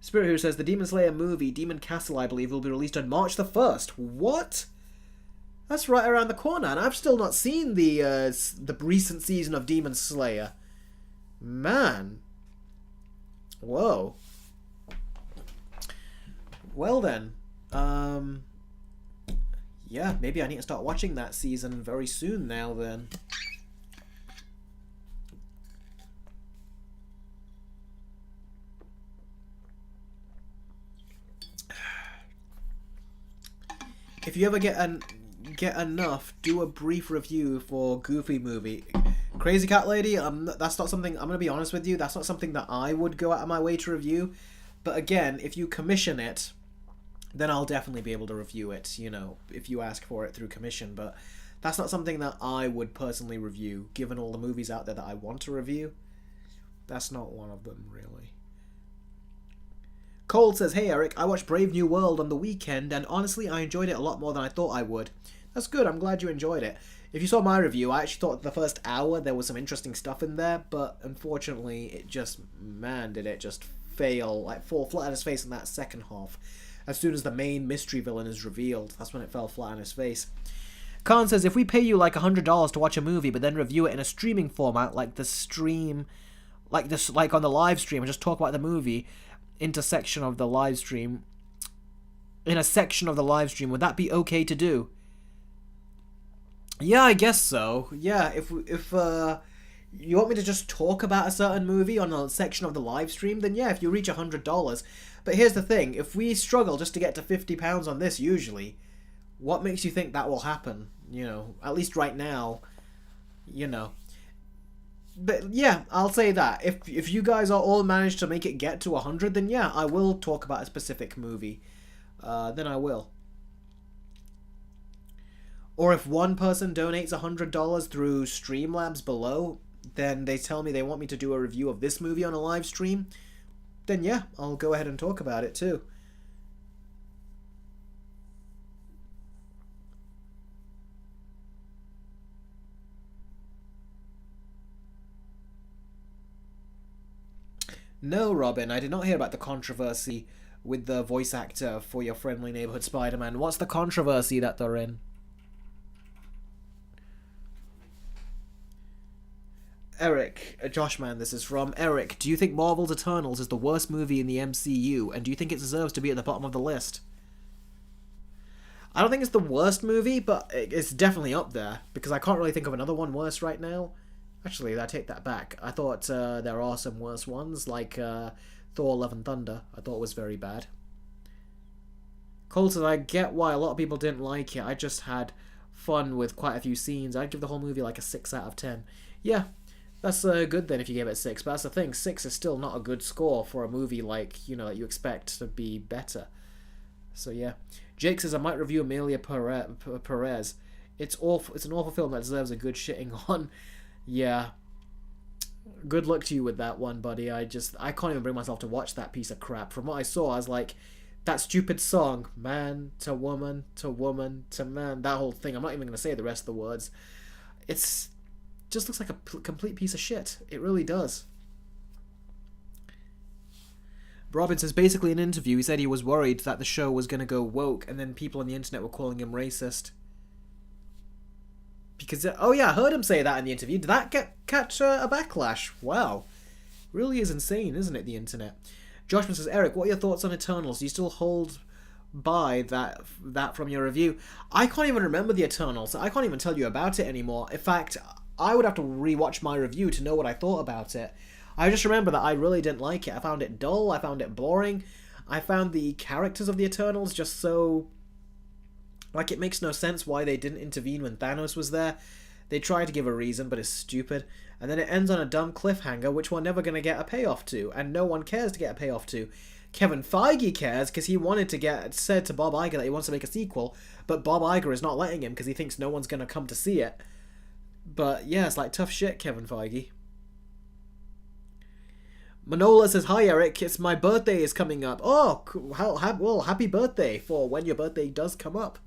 Spirit Who says, the Demon Slayer movie, Demon Castle, I believe, will be released on March the 1st. What? That's right around the corner, and I've still not seen the recent season of Demon Slayer. Man. Whoa. Well then. Yeah, maybe I need to start watching that season very soon now then. If you ever get enough, do a brief review for Goofy movie. Crazy Cat Lady, that's not something, I'm going to be honest with you, that's not something that I would go out of my way to review. But again, if you commission it, then I'll definitely be able to review it, you know, if you ask for it through commission. But that's not something that I would personally review, given all the movies out there that I want to review. That's not one of them, really. Cold says, hey Eric, I watched Brave New World on the weekend, and honestly I enjoyed it a lot more than I thought I would. That's good, I'm glad you enjoyed it. If you saw my review, I actually thought the first hour there was some interesting stuff in there, but unfortunately it just, man, did it just fail, like fall flat on his face in that second half. As soon as the main mystery villain is revealed, that's when it fell flat on his face. Khan says, if we pay you like $100 to watch a movie, but then review it in a streaming format, like like on the live stream, and just talk about the movie, intersection of the live stream, in a section of the live stream. Would that be okay to do? Yeah, I guess so. Yeah, if you want me to just talk about a certain movie on a section of the live stream, then yeah, if you reach $100. But here's the thing, if we struggle just to get to £50 on this usually, what makes you think that will happen? You know, at least right now, you know. But yeah, I'll say that. If you guys are all managed to make it get to 100, then yeah, I will talk about a specific movie. Then I will. Or if one person donates $100 through Streamlabs below, then they tell me they want me to do a review of this movie on a live stream, then yeah, I'll go ahead and talk about it too. No, Robin, I did not hear about the controversy with the voice actor for your Friendly Neighborhood Spider-Man. What's the controversy that they're in? Eric, Joshman, this is from Eric. Do you think Marvel's Eternals is the worst movie in the MCU, and do you think it deserves to be at the bottom of the list? I don't think it's the worst movie, but it's definitely up there, because I can't really think of another one worse right now. Actually, I take that back. I thought there are some worse ones, like Thor Love and Thunder. I thought it was very bad. Cole says, I get why a lot of people didn't like it. I just had fun with quite a few scenes. I'd give the whole movie like a 6 out of 10. Yeah, that's good then if you gave it 6. But that's the thing, 6 is still not a good score for a movie like, you know, that you expect to be better. So yeah. Jake says, I might review Amelia Perez. It's awful. It's an awful film that deserves a good shitting on. Yeah. Good luck to you with that one, buddy. I can't even bring myself to watch that piece of crap. From what I saw, I was like, that stupid song, man to woman to woman to man, that whole thing. I'm not even going to say the rest of the words. It's just looks like a complete piece of shit. It really does. Robin says, basically in an interview, he said he was worried that the show was going to go woke, and then people on the internet were calling him racist. Because, oh yeah, I heard him say that in the interview. Did that catch a backlash? Wow. Really is insane, isn't it, the internet? Joshman says, Eric, what are your thoughts on Eternals? Do you still hold by that from your review? I can't even remember the Eternals. I can't even tell you about it anymore. In fact, I would have to rewatch my review to know what I thought about it. I just remember that I really didn't like it. I found it dull. I found it boring. I found the characters of the Eternals just so... like, it makes no sense why they didn't intervene when Thanos was there. They try to give a reason, but it's stupid. And then it ends on a dumb cliffhanger, which we're never going to get a payoff to. And no one cares to get a payoff to. Kevin Feige cares, because he wanted to said to Bob Iger that he wants to make a sequel, but Bob Iger is not letting him, because he thinks no one's going to come to see it. But, yeah, it's like tough shit, Kevin Feige. Manola says, hi Eric, it's my birthday is coming up. Oh, well, happy birthday for when your birthday does come up.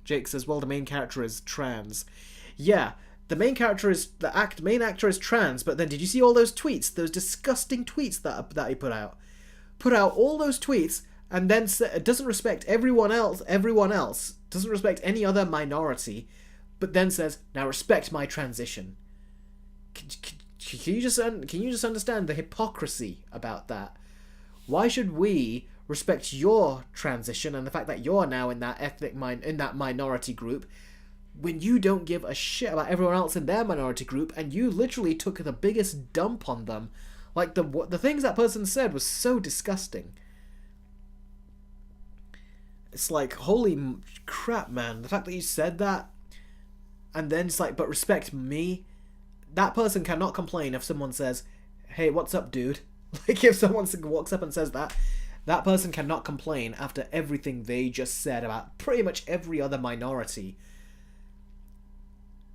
Jake says, well, the main character is trans. Yeah, the main character is, main actor is trans, but then did you see all those tweets, those disgusting tweets that he put out? Put out all those tweets, and then doesn't respect everyone else, doesn't respect any other minority, but then says, now respect my transition. Can you just understand the hypocrisy about that? Why should we respect your transition and the fact that you're now in that in that minority group when you don't give a shit about everyone else in their minority group, and you literally took the biggest dump on them? Like, the things that person said was so disgusting. It's like, holy crap, man. The fact that you said that, and then it's like, but respect me. That person cannot complain if someone says, hey, what's up, dude? Like, if someone walks up and says that, that person cannot complain after everything they just said about pretty much every other minority.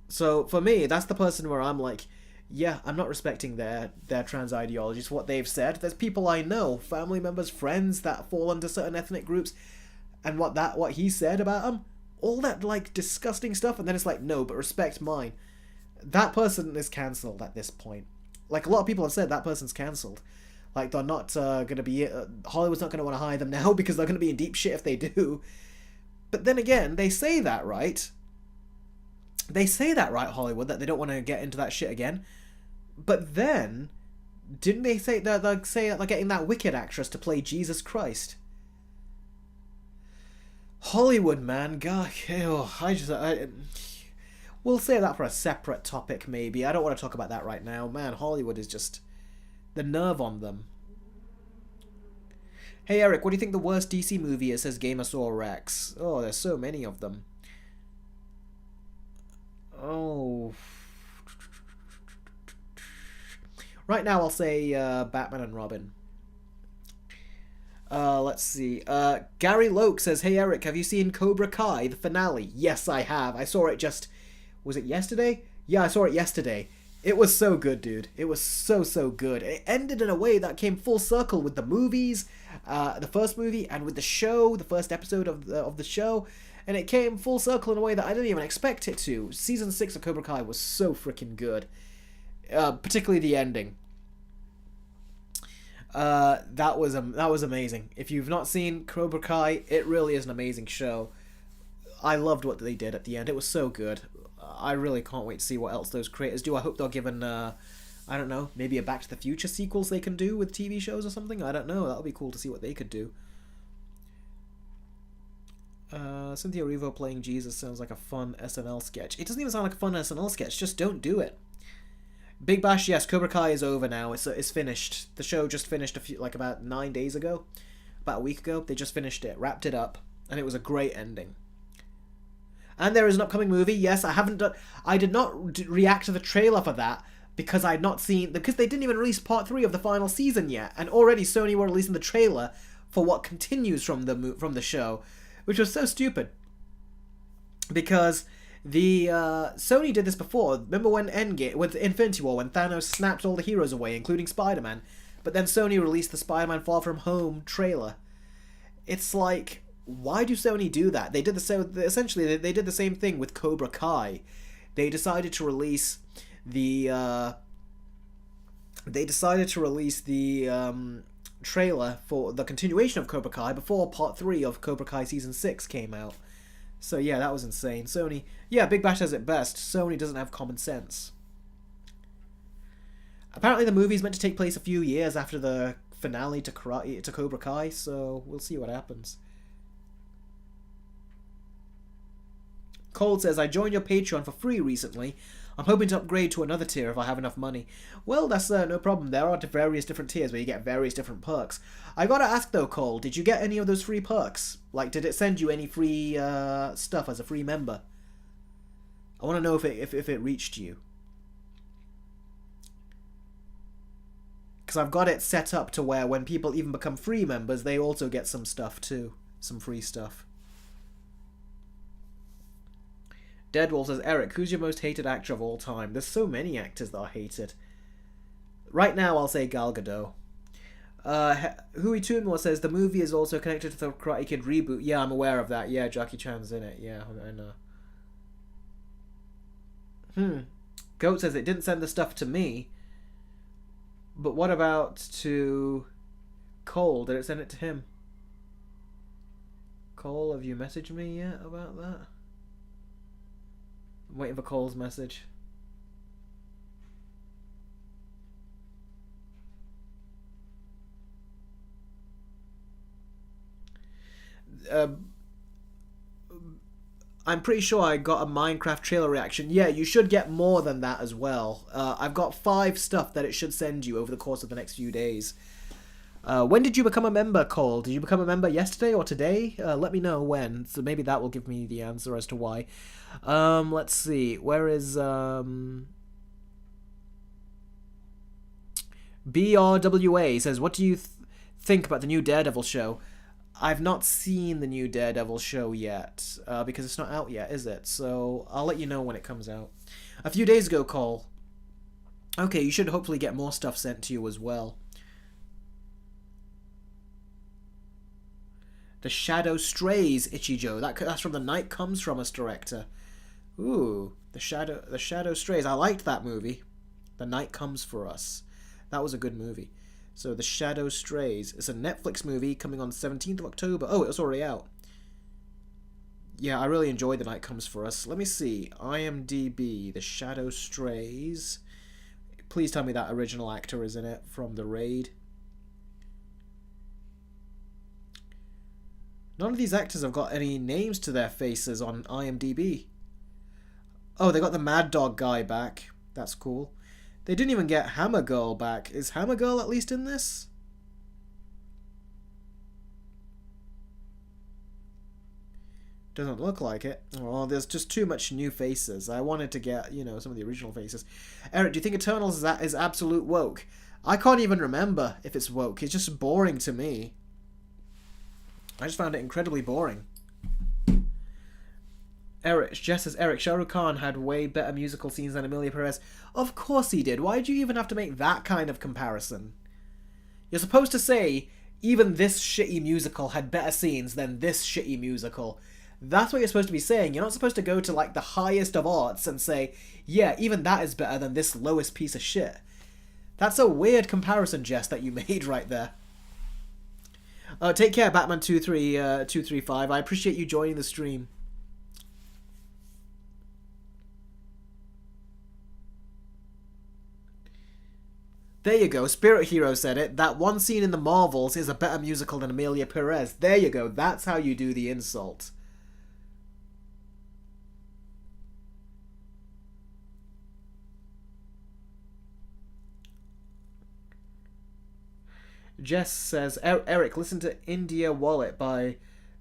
So, for me, that's the person where I'm like, yeah, I'm not respecting their trans ideologies, what they've said. There's people I know, family members, friends, that fall under certain ethnic groups, and what he said about them, all that, like, disgusting stuff, and then it's like, no, but respect mine. That person is cancelled at this point. Like, a lot of people have said that person's cancelled. Like, they're not going to be... Hollywood's not going to want to hire them now because they're going to be in deep shit if they do. But then again, they say that, right? They say that, right, Hollywood, that they don't want to get into that shit again. But then, Didn't they say that they're getting that Wicked actress to play Jesus Christ? Hollywood, man, God, ew, we'll save that for a separate topic, maybe. I don't want to talk about that right now. Man, Hollywood is just the nerve on them. Hey Eric, what do you think the worst DC movie is? Says Gamosaur Rex. Oh, there's so many of them. Oh. Right now I'll say Batman and Robin. Let's see. Gary Loke says, hey Eric, have you seen Cobra Kai, the finale? Yes, I have. I saw it just... Was it yesterday? Yeah, I saw it yesterday. It was so good, dude. It was so good. It ended in a way that came full circle with the movies, the first movie, and with the show, the first episode of the show. And it came full circle in a way that I didn't even expect it to. Season 6 of Cobra Kai was so freaking good. Particularly the ending. That was amazing. If you've not seen Cobra Kai, it really is an amazing show. I loved what they did at the end. It was so good. I really can't wait to see what else those creators do. I hope they're given, I don't know, maybe a Back to the Future sequels they can do with TV shows or something. I don't know. That would be cool to see what they could do. Cynthia Erivo playing Jesus sounds like a fun SNL sketch. It doesn't even sound like a fun SNL sketch. Just don't do it. Big Bash, yes, Cobra Kai is over now. It's finished. The show just finished about 9 days ago. About a week ago. They just finished it. Wrapped it up. And it was a great ending. And there is an upcoming movie. Yes, I did not react to the trailer for that because I had not seen... Because they didn't even release part 3 of the final season yet. And already Sony were releasing the trailer for what continues from the show. Which was so stupid. Because... Sony did this before. Remember when Endgame, with Infinity War, when Thanos snapped all the heroes away, including Spider-Man, but then Sony released the Spider-Man Far From Home trailer. It's like, why do Sony do that? They did essentially they did the same thing with Cobra Kai. They decided to release the trailer for the continuation of Cobra Kai before Part 3 of Cobra Kai Season 6 came out. So yeah, that was insane. Sony... Yeah, Big Bash says it best. Sony doesn't have common sense. Apparently the movie's meant to take place a few years after the finale to Cobra Kai, so we'll see what happens. Cold says, I joined your Patreon for free recently. I'm hoping to upgrade to another tier if I have enough money. Well, that's no problem. There are various different tiers where you get various different perks. I gotta ask though, Cole, did you get any of those free perks? Like, did it send you any free stuff as a free member? I want to know if it reached you. Because I've got it set up to where when people even become free members, they also get some stuff too. Some free stuff. Deadwolf says, Eric, who's your most hated actor of all time? There's so many actors that are hated. Right now, I'll say Gal Gadot. Hui Tunmo says, the movie is also connected to the Karate Kid reboot. Yeah, I'm aware of that. Yeah, Jackie Chan's in it. Yeah, I know. Goat says, it didn't send the stuff to me. But what about to Cole? Did it send it to him? Cole, have you messaged me yet about that? I'm waiting for Cole's message. I'm pretty sure I got a Minecraft trailer reaction. Yeah, you should get more than that as well. I've got 5 stuff that it should send you over the course of the next few days. When did you become a member, Cole? Did you become a member yesterday or today? Let me know when, so maybe that will give me the answer as to why. Let's see. Where is BRWA says, what do you think about the new Daredevil show? I've not seen the new Daredevil show yet, because it's not out yet, is it? So I'll let you know when it comes out. A few days ago, Cole. Okay, you should hopefully get more stuff sent to you as well. The Shadow Strays, Ichijo. That's from the Night Comes From Us director. Ooh, the Shadow Strays. I liked that movie. The Night Comes For Us. That was a good movie. So, The Shadow Strays. It's a Netflix movie coming on 17th of October. Oh, it was already out. Yeah, I really enjoyed The Night Comes For Us. Let me see. IMDb, The Shadow Strays. Please tell me that original actor is in it from The Raid. None of these actors have got any names to their faces on IMDb. Oh, they got the Mad Dog guy back. That's cool. They didn't even get Hammer Girl back. Is Hammer Girl at least in this? Doesn't look like it. Oh, there's just too much new faces. I wanted to get, you know, some of the original faces. Eric, do you think Eternals is absolute woke? I can't even remember if it's woke. It's just boring to me. I just found it incredibly boring. Eric, Jess says, Eric, Shah Rukh Khan had way better musical scenes than Emilia Perez. Of course he did. Why do you even have to make that kind of comparison? You're supposed to say, even this shitty musical had better scenes than this shitty musical. That's what you're supposed to be saying. You're not supposed to go to, like, the highest of arts and say, yeah, even that is better than this lowest piece of shit. That's a weird comparison, Jess, that you made right there. Take care, Batman235. I appreciate you joining the stream. There you go. Spirit Hero said it. That one scene in the Marvels is a better musical than Emilia Perez. There you go. That's how you do the insult. Jess says, Eric, listen to India Wallet by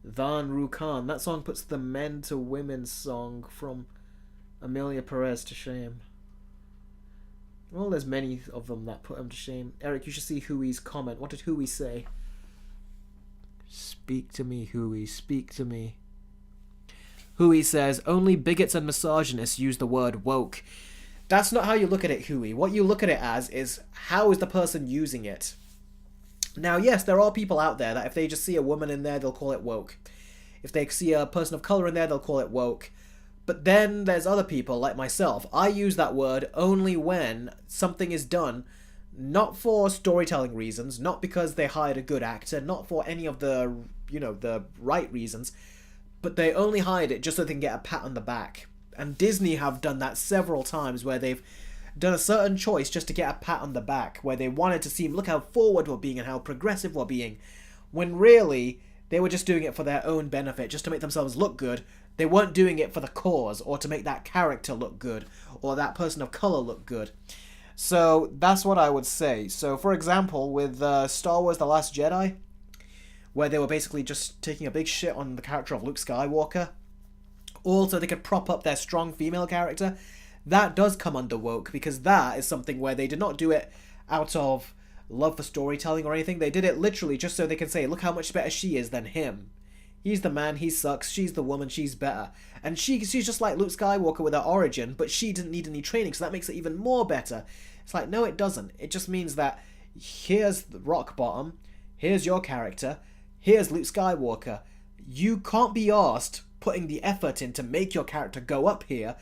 Dhan Rukhan. That song puts the men to women song from Emilia Perez to shame. Well, there's many of them that put him to shame. Eric, you should see Huey's comment. What did Huey say? Speak to me, Huey. Speak to me. Huey says, only bigots and misogynists use the word woke. That's not how you look at it, Huey. What you look at it as is, how is the person using it? Now, yes, there are people out there that if they just see a woman in there, they'll call it woke. If they see a person of color in there, they'll call it woke. But then there's other people, like myself. I use that word only when something is done, not for storytelling reasons, not because they hired a good actor, not for any of the, you know, the right reasons, but they only hired it just so they can get a pat on the back. And Disney have done that several times where they've done a certain choice just to get a pat on the back, where they wanted to seem, look how forward we're being and how progressive we're being, when really they were just doing it for their own benefit, just to make themselves look good. They weren't doing it for the cause, or to make that character look good, or that person of color look good. So that's what I would say. So for example, with Star Wars The Last Jedi, where they were basically just taking a big shit on the character of Luke Skywalker, also they could prop up their strong female character, that does come under woke, because that is something where they did not do it out of love for storytelling or anything. They did it literally just so they can say, look how much better she is than him. He's the man, he sucks, she's the woman, she's better. And she's just like Luke Skywalker with her origin, but she didn't need any training, so that makes it even more better. It's like, no, it doesn't. It just means that here's the rock bottom, here's your character, here's Luke Skywalker. You can't be asked putting the effort in to make your character go up here.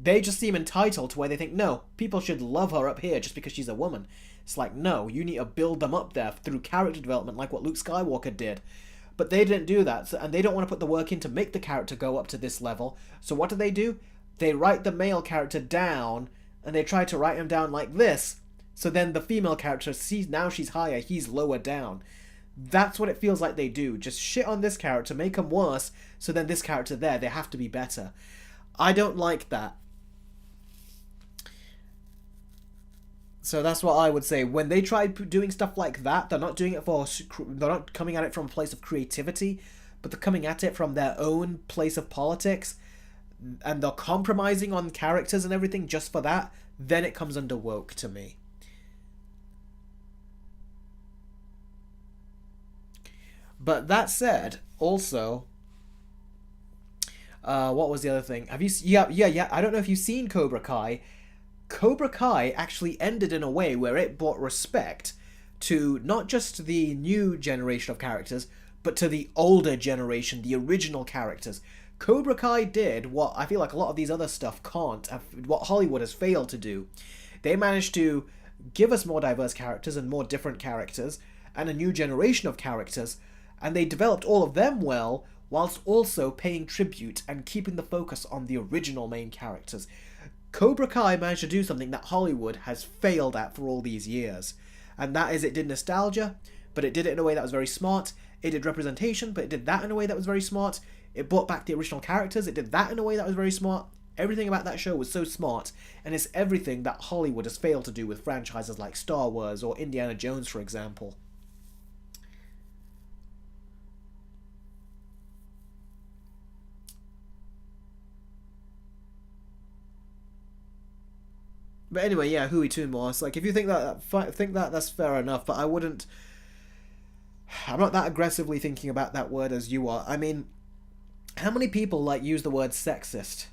They just seem entitled to where they think, no, people should love her up here just because she's a woman. It's like, no, you need to build them up there through character development like what Luke Skywalker did. But they didn't do that, and they don't want to put the work in to make the character go up to this level. So what do? They write the male character down, and they try to write him down like this, so then the female character sees now she's higher, he's lower down. That's what it feels like they do. Just shit on this character, make him worse, so then this character there, they have to be better. I don't like that. So that's what I would say. When they try doing stuff like that, they're not doing it they're not coming at it from a place of creativity, but they're coming at it from their own place of politics, and they're compromising on characters and everything just for that, then it comes under woke to me. But that said, also, what was the other thing? Have you? Yeah. I don't know if you've seen Cobra Kai. Cobra Kai actually ended in a way where it brought respect to not just the new generation of characters, but to the older generation, the original characters. Cobra Kai did what I feel like a lot of these other stuff can't, what Hollywood has failed to do. They managed to give us more diverse characters and more different characters, and a new generation of characters, and they developed all of them well, whilst also paying tribute and keeping the focus on the original main characters. Cobra Kai managed to do something that Hollywood has failed at for all these years. And that is, it did nostalgia, but it did it in a way that was very smart. It did representation, but it did that in a way that was very smart. It brought back the original characters. It did that in a way that was very smart. Everything about that show was so smart, and it's everything that Hollywood has failed to do with franchises like Star Wars or Indiana Jones, for example. But anyway, yeah, Hui Tunmore. It's like, if you think that that's fair enough, but I wouldn't. I'm not that aggressively thinking about that word as you are. I mean, how many people like use the word sexist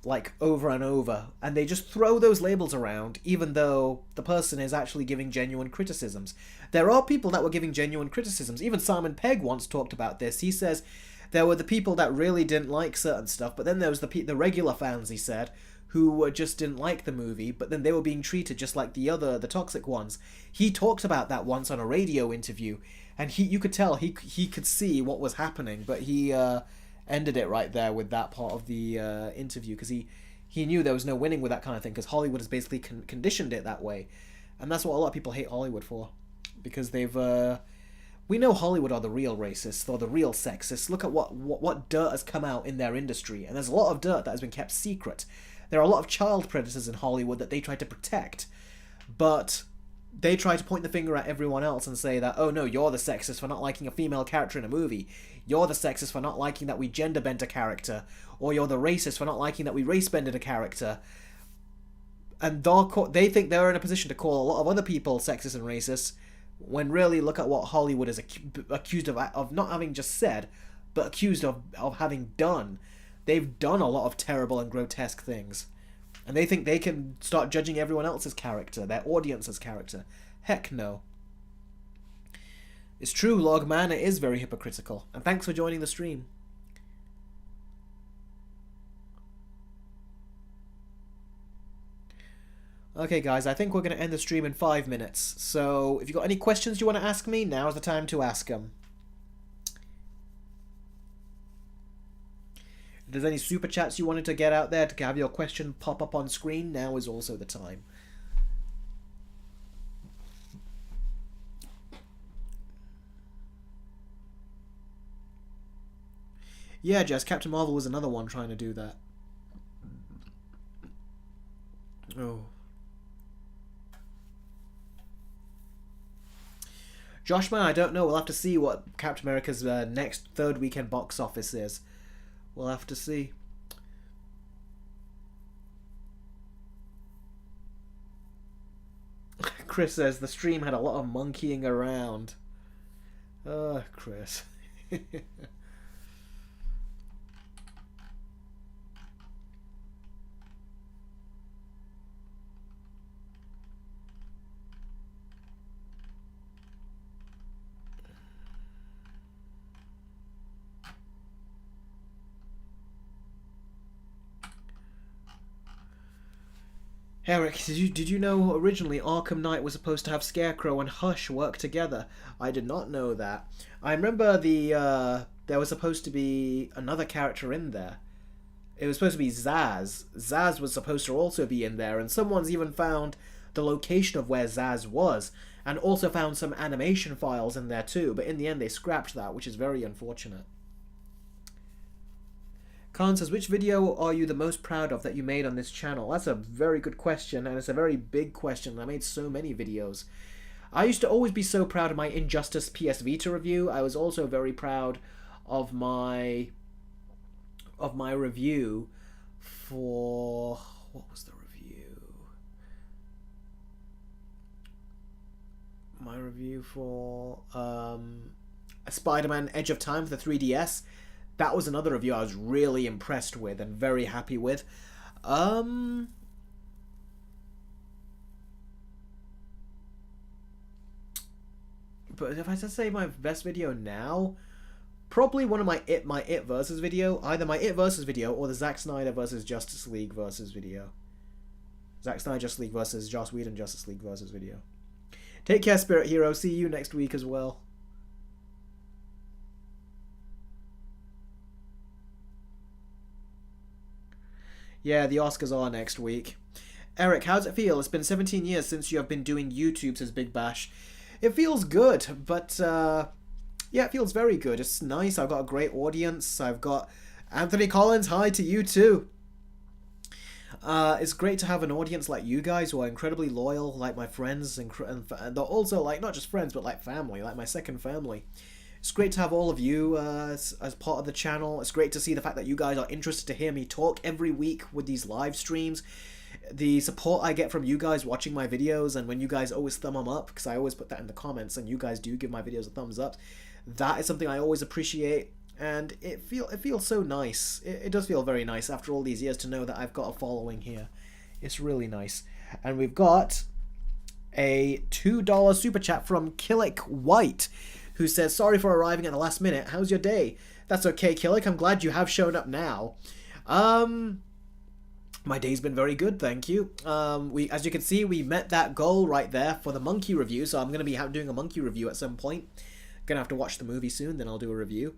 like over and over, and they just throw those labels around even though the person is actually giving genuine criticisms? There are people that were giving genuine criticisms. Even Simon Pegg once talked about this. He says there were the people that really didn't like certain stuff, but then there was the regular fans, he said, who just didn't like the movie, but then they were being treated just like the toxic ones. He talked about that once on a radio interview, and you could tell he could see what was happening, but he ended it right there with that part of the interview, because he knew there was no winning with that kind of thing, because Hollywood has basically conditioned it that way, and that's what a lot of people hate Hollywood for, because they've we know Hollywood are the real racists or the real sexists. Look at what dirt has come out in their industry, and there's a lot of dirt that has been kept secret. There are a lot of child predators in Hollywood that they try to protect, but they try to point the finger at everyone else and say that, oh no, you're the sexist for not liking a female character in a movie. You're the sexist for not liking that we gender bent a character. Or you're the racist for not liking that we race bended a character. And they think they're in a position to call a lot of other people sexist and racist, when really, look at what Hollywood is accused of not having just said, but accused of having done. They've done a lot of terrible and grotesque things. And they think they can start judging everyone else's character, their audience's character. Heck no. It's true, Logman, it is very hypocritical. And thanks for joining the stream. Okay guys, I think we're going to end the stream in 5 minutes. So if you've got any questions you want to ask me, now's the time to ask them. If there's any super chats you wanted to get out there to have your question pop up on screen, now is also the time. Yeah, Jess, Captain Marvel was another one trying to do that. Oh. Joshman, I don't know. We'll have to see what Captain America's next third weekend box office is. We'll have to see. Chris says the stream had a lot of monkeying around. Chris. Eric, did you know originally Arkham Knight was supposed to have Scarecrow and Hush work together? I did not know that. I remember there was supposed to be another character in there. It was supposed to be Zaz. Zaz was supposed to also be in there, and someone's even found the location of where Zaz was, and also found some animation files in there too, but in the end they scrapped that, which is very unfortunate. Khan says, which video are you the most proud of that you made on this channel? That's a very good question, and it's a very big question. I made so many videos. I used to always be so proud of my Injustice PS Vita review. I was also very proud of my review for... What was the review? My review for Spider-Man Edge of Time for the 3DS. That was another review I was really impressed with and very happy with. But if I had to say my best video now, probably one of my It versus video, either my It versus video or the Zack Snyder versus Justice League versus video. Zack Snyder Justice League versus Joss Whedon Justice League versus video. Take care, Spirit Hero. See you next week as well. Yeah, the Oscars are next week. Eric, how does it feel? It's been 17 years since you have been doing YouTube, says Big Bash. It feels good, but yeah, it feels very good. It's nice. I've got a great audience. I've got Anthony Collins. Hi to you too. It's great to have an audience like you guys who are incredibly loyal, like my friends, and they're also like not just friends but like family, like my second family. It's great to have all of you as part of the channel. It's great to see the fact that you guys are interested to hear me talk every week with these live streams. The support I get from you guys watching my videos, and when you guys always thumb them up, because I always put that in the comments, and you guys do give my videos a thumbs up, that is something I always appreciate. And it feels so nice. It does feel very nice after all these years to know that I've got a following here. It's really nice. And we've got a $2 super chat from Killick White, who says, sorry for arriving at the last minute. How's your day? That's okay, Killick. I'm glad you have shown up now. My day's been very good, thank you. As you can see, we met that goal right there for the monkey review, so I'm going to be doing a monkey review at some point. Gonna have to watch the movie soon, then I'll do a review.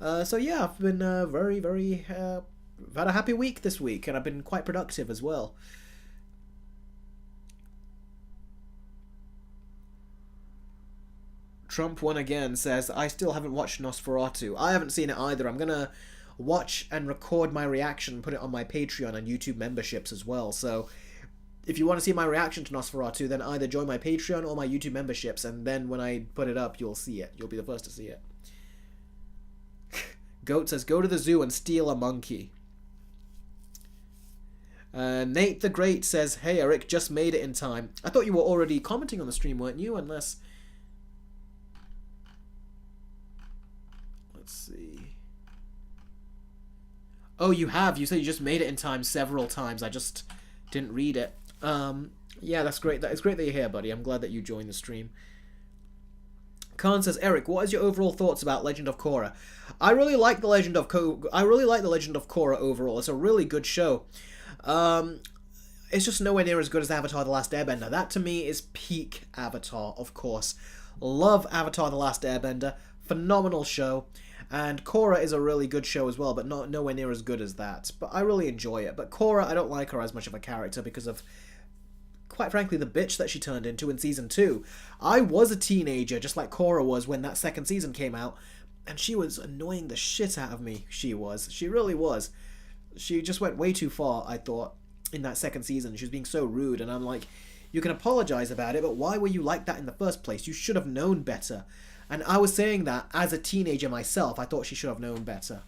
So yeah, I've been very I've had a happy week this week, and I've been quite productive as well. Trump won again says, I still haven't watched Nosferatu. I haven't seen it either. I'm gonna watch and record my reaction and put it on my Patreon and YouTube memberships as well. So if you want to see my reaction to Nosferatu, then either join my Patreon or my YouTube memberships, and then when I put it up, you'll see it. You'll be the first to see it. Goat says, go to the zoo and steal a monkey. Nate the Great says, hey Eric, just made it in time. I thought you were already commenting on the stream, weren't you? Unless... Let's see. Oh, you have. You said you just made it in time several times. I just didn't read it. Yeah, that's great. It's great that you're here, buddy. I'm glad that you joined the stream. Khan says, Eric, what is your overall thoughts about Legend of Korra? I really like the Legend of Korra overall. It's a really good show. It's just nowhere near as good as Avatar: The Last Airbender. That to me is peak Avatar, of course. Love Avatar: The Last Airbender. Phenomenal show. And Korra is a really good show as well, but nowhere near as good as that. But I really enjoy it. But Korra, I don't like her as much of a character because of, quite frankly, the bitch that she turned into in Season 2. I was a teenager, just like Korra was when that second season came out, and she was annoying the shit out of me. She was. She really was. She just went way too far, I thought, in that second season. She was being so rude, and I'm like, you can apologize about it, but why were you like that in the first place? You should have known better. And I was saying that as a teenager myself, I thought she should have known better.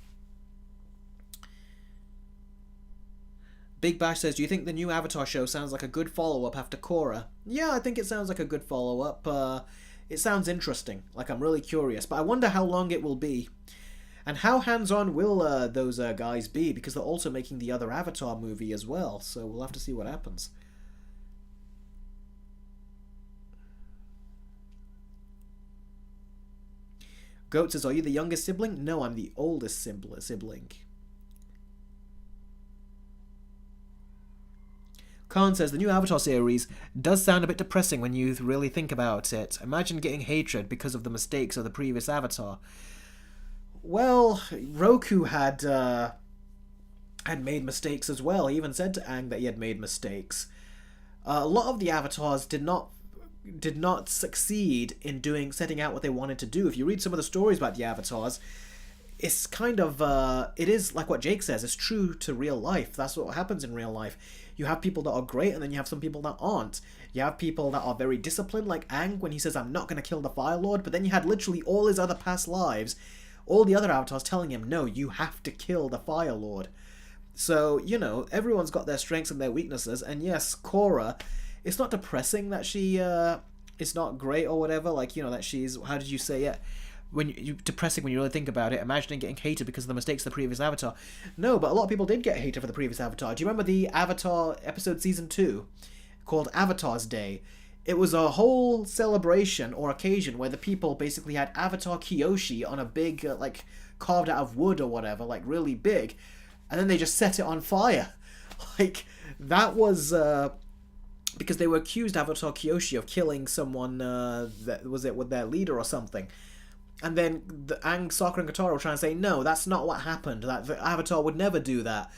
Big Bash says, do you think the new Avatar show sounds like a good follow-up after Korra? Yeah, I think it sounds like a good follow-up. It sounds interesting. Like, I'm really curious. But I wonder how long it will be. And how hands-on will those guys be? Because they're also making the other Avatar movie as well. So we'll have to see what happens. Goat says, are you the youngest sibling? No, I'm the oldest sibling. Khan says, the new Avatar series does sound a bit depressing when you really think about it. Imagine getting hatred because of the mistakes of the previous Avatar. Well, Roku had made mistakes as well. He even said to Aang that he had made mistakes. A lot of the Avatars did not succeed in setting out what they wanted to do. If you read some of the stories about the Avatars, it's kind of, it is like what Jake says, it's true to real life. That's what happens in real life. You have people that are great, and then you have some people that aren't. You have people that are very disciplined, like Aang, when he says, I'm not going to kill the Fire Lord, but then you had literally all his other past lives, all the other Avatars telling him, no, you have to kill the Fire Lord. So, you know, everyone's got their strengths and their weaknesses, and yes, Korra, it's not depressing that she, it's not great or whatever, like, you know, that she's, how did you say it? Depressing when you really think about it, imagining getting hated because of the mistakes of the previous Avatar. No, but a lot of people did get hated for the previous Avatar. Do you remember the Avatar episode Season 2 called Avatar's Day? It was a whole celebration or occasion where the people basically had Avatar Kyoshi on a big, like, carved out of wood or whatever, like, really big, and then they just set it on fire. Like, that was, because they were accused, Avatar Kyoshi, of killing someone, with their leader or something. And then the Aang, Sokka, and Katara were trying to say, no, that's not what happened. That the Avatar would never do that.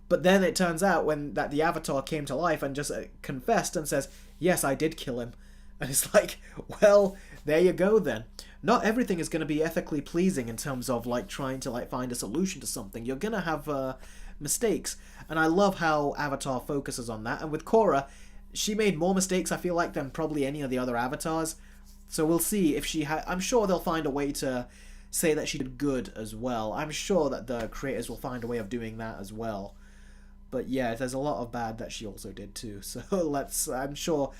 But then it turns out that the Avatar came to life and just confessed and says, yes, I did kill him. And it's like, well, there you go then. Not everything is going to be ethically pleasing in terms of like trying to like find a solution to something. You're going to have mistakes. And I love how Avatar focuses on that. And with Korra, she made more mistakes, I feel like, than probably any of the other avatars. So we'll see if she I'm sure they'll find a way to say that she did good as well. I'm sure that the creators will find a way of doing that as well. But yeah, there's a lot of bad that she also did too. So I'm sure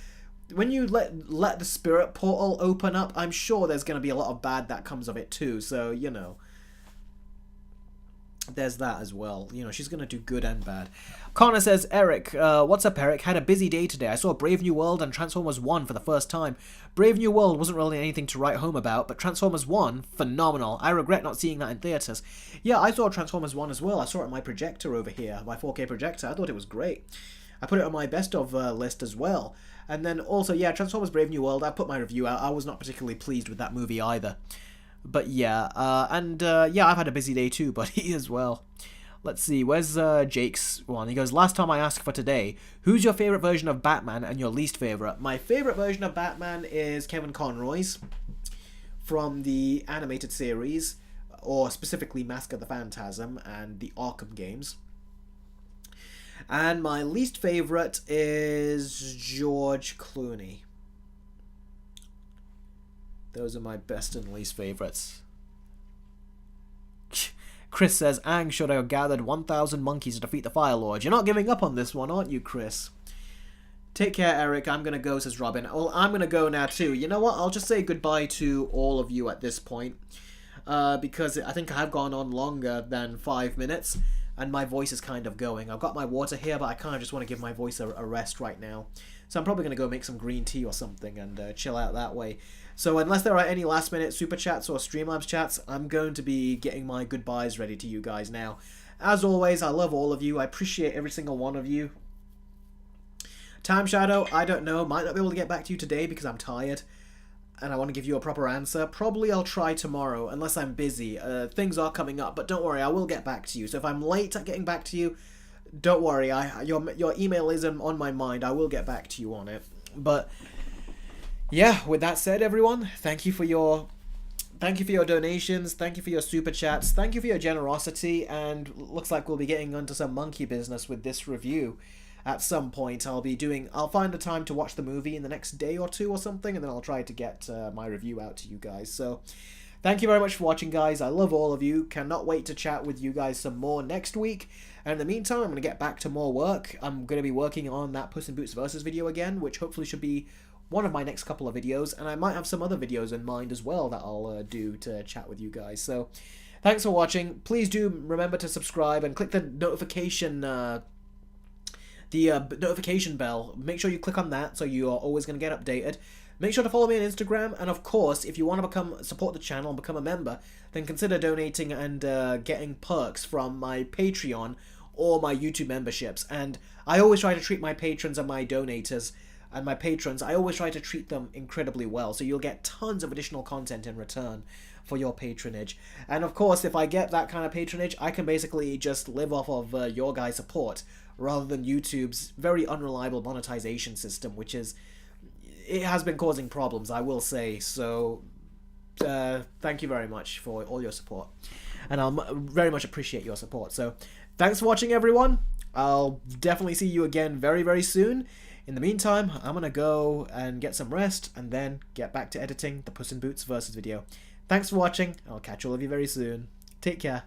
when you let the spirit portal open up, I'm sure there's going to be a lot of bad that comes of it too. So, you know, there's that as well. You know, she's going to do good and bad. Connor says, Eric, what's up, Eric? Had a busy day today. I saw Brave New World and Transformers 1 for the first time. Brave New World wasn't really anything to write home about, but Transformers 1, phenomenal. I regret not seeing that in theaters. Yeah, I saw Transformers 1 as well. I saw it on my projector over here, my 4K projector. I thought it was great. I put it on my best of list as well. And then also, yeah, Transformers Brave New World, I put my review out. I was not particularly pleased with that movie either. But yeah, yeah, I've had a busy day too, buddy, as well. Let's see, where's Jake's one? He goes, last time I asked for today, who's your favourite version of Batman and your least favourite? My favourite version of Batman is Kevin Conroy's from the animated series, or specifically Mask of the Phantasm and the Arkham games. And my least favourite is George Clooney. Those are my best and least favourites. Chris says, Aang should have gathered 1,000 monkeys to defeat the Fire Lord. You're not giving up on this one, aren't you, Chris? Take care, Eric. I'm going to go, says Robin. Well, I'm going to go now, too. You know what? I'll just say goodbye to all of you at this point. Because I think I have gone on longer than 5 minutes. And my voice is kind of going. I've got my water here, but I kind of just want to give my voice a rest right now. So I'm probably going to go make some green tea or something and chill out that way. So unless there are any last minute super chats or Streamlabs chats, I'm going to be getting my goodbyes ready to you guys now. As always, I love all of you. I appreciate every single one of you. Time Shadow, I don't know. Might not be able to get back to you today because I'm tired. And I want to give you a proper answer. Probably I'll try tomorrow, unless I'm busy. Things are coming up, but don't worry, I will get back to you. So if I'm late at getting back to you, don't worry. Your email is on my mind. I will get back to you on it. But yeah, with that said, everyone, thank you for your donations. Thank you for your super chats. Thank you for your generosity. And looks like we'll be getting onto some monkey business with this review. At some point, I'll find the time to watch the movie in the next day or two or something, and then I'll try to get my review out to you guys. So, thank you very much for watching, guys. I love all of you. Cannot wait to chat with you guys some more next week. And in the meantime, I'm going to get back to more work. I'm going to be working on that Puss in Boots Versus video again, which hopefully should be one of my next couple of videos. And I might have some other videos in mind as well that I'll do to chat with you guys. So, thanks for watching. Please do remember to subscribe and click the notification notification bell. Make sure you click on that so you are always going to get updated. Make sure to follow me on Instagram, and of course, if you want to support the channel and become a member, then consider donating and getting perks from my Patreon or my YouTube memberships. And I always try to treat my patrons and my donators and my patrons, I always try to treat them incredibly well, so you'll get tons of additional content in return for your patronage. And of course, if I get that kind of patronage, I can basically just live off of your guys' support, rather than YouTube's very unreliable monetization system, which it has been causing problems, I will say. So, thank you very much for all your support. And I'll very much appreciate your support. So, thanks for watching, everyone. I'll definitely see you again very, very soon. In the meantime, I'm going to go and get some rest, and then get back to editing the Puss in Boots Versus video. Thanks for watching. I'll catch all of you very soon. Take care.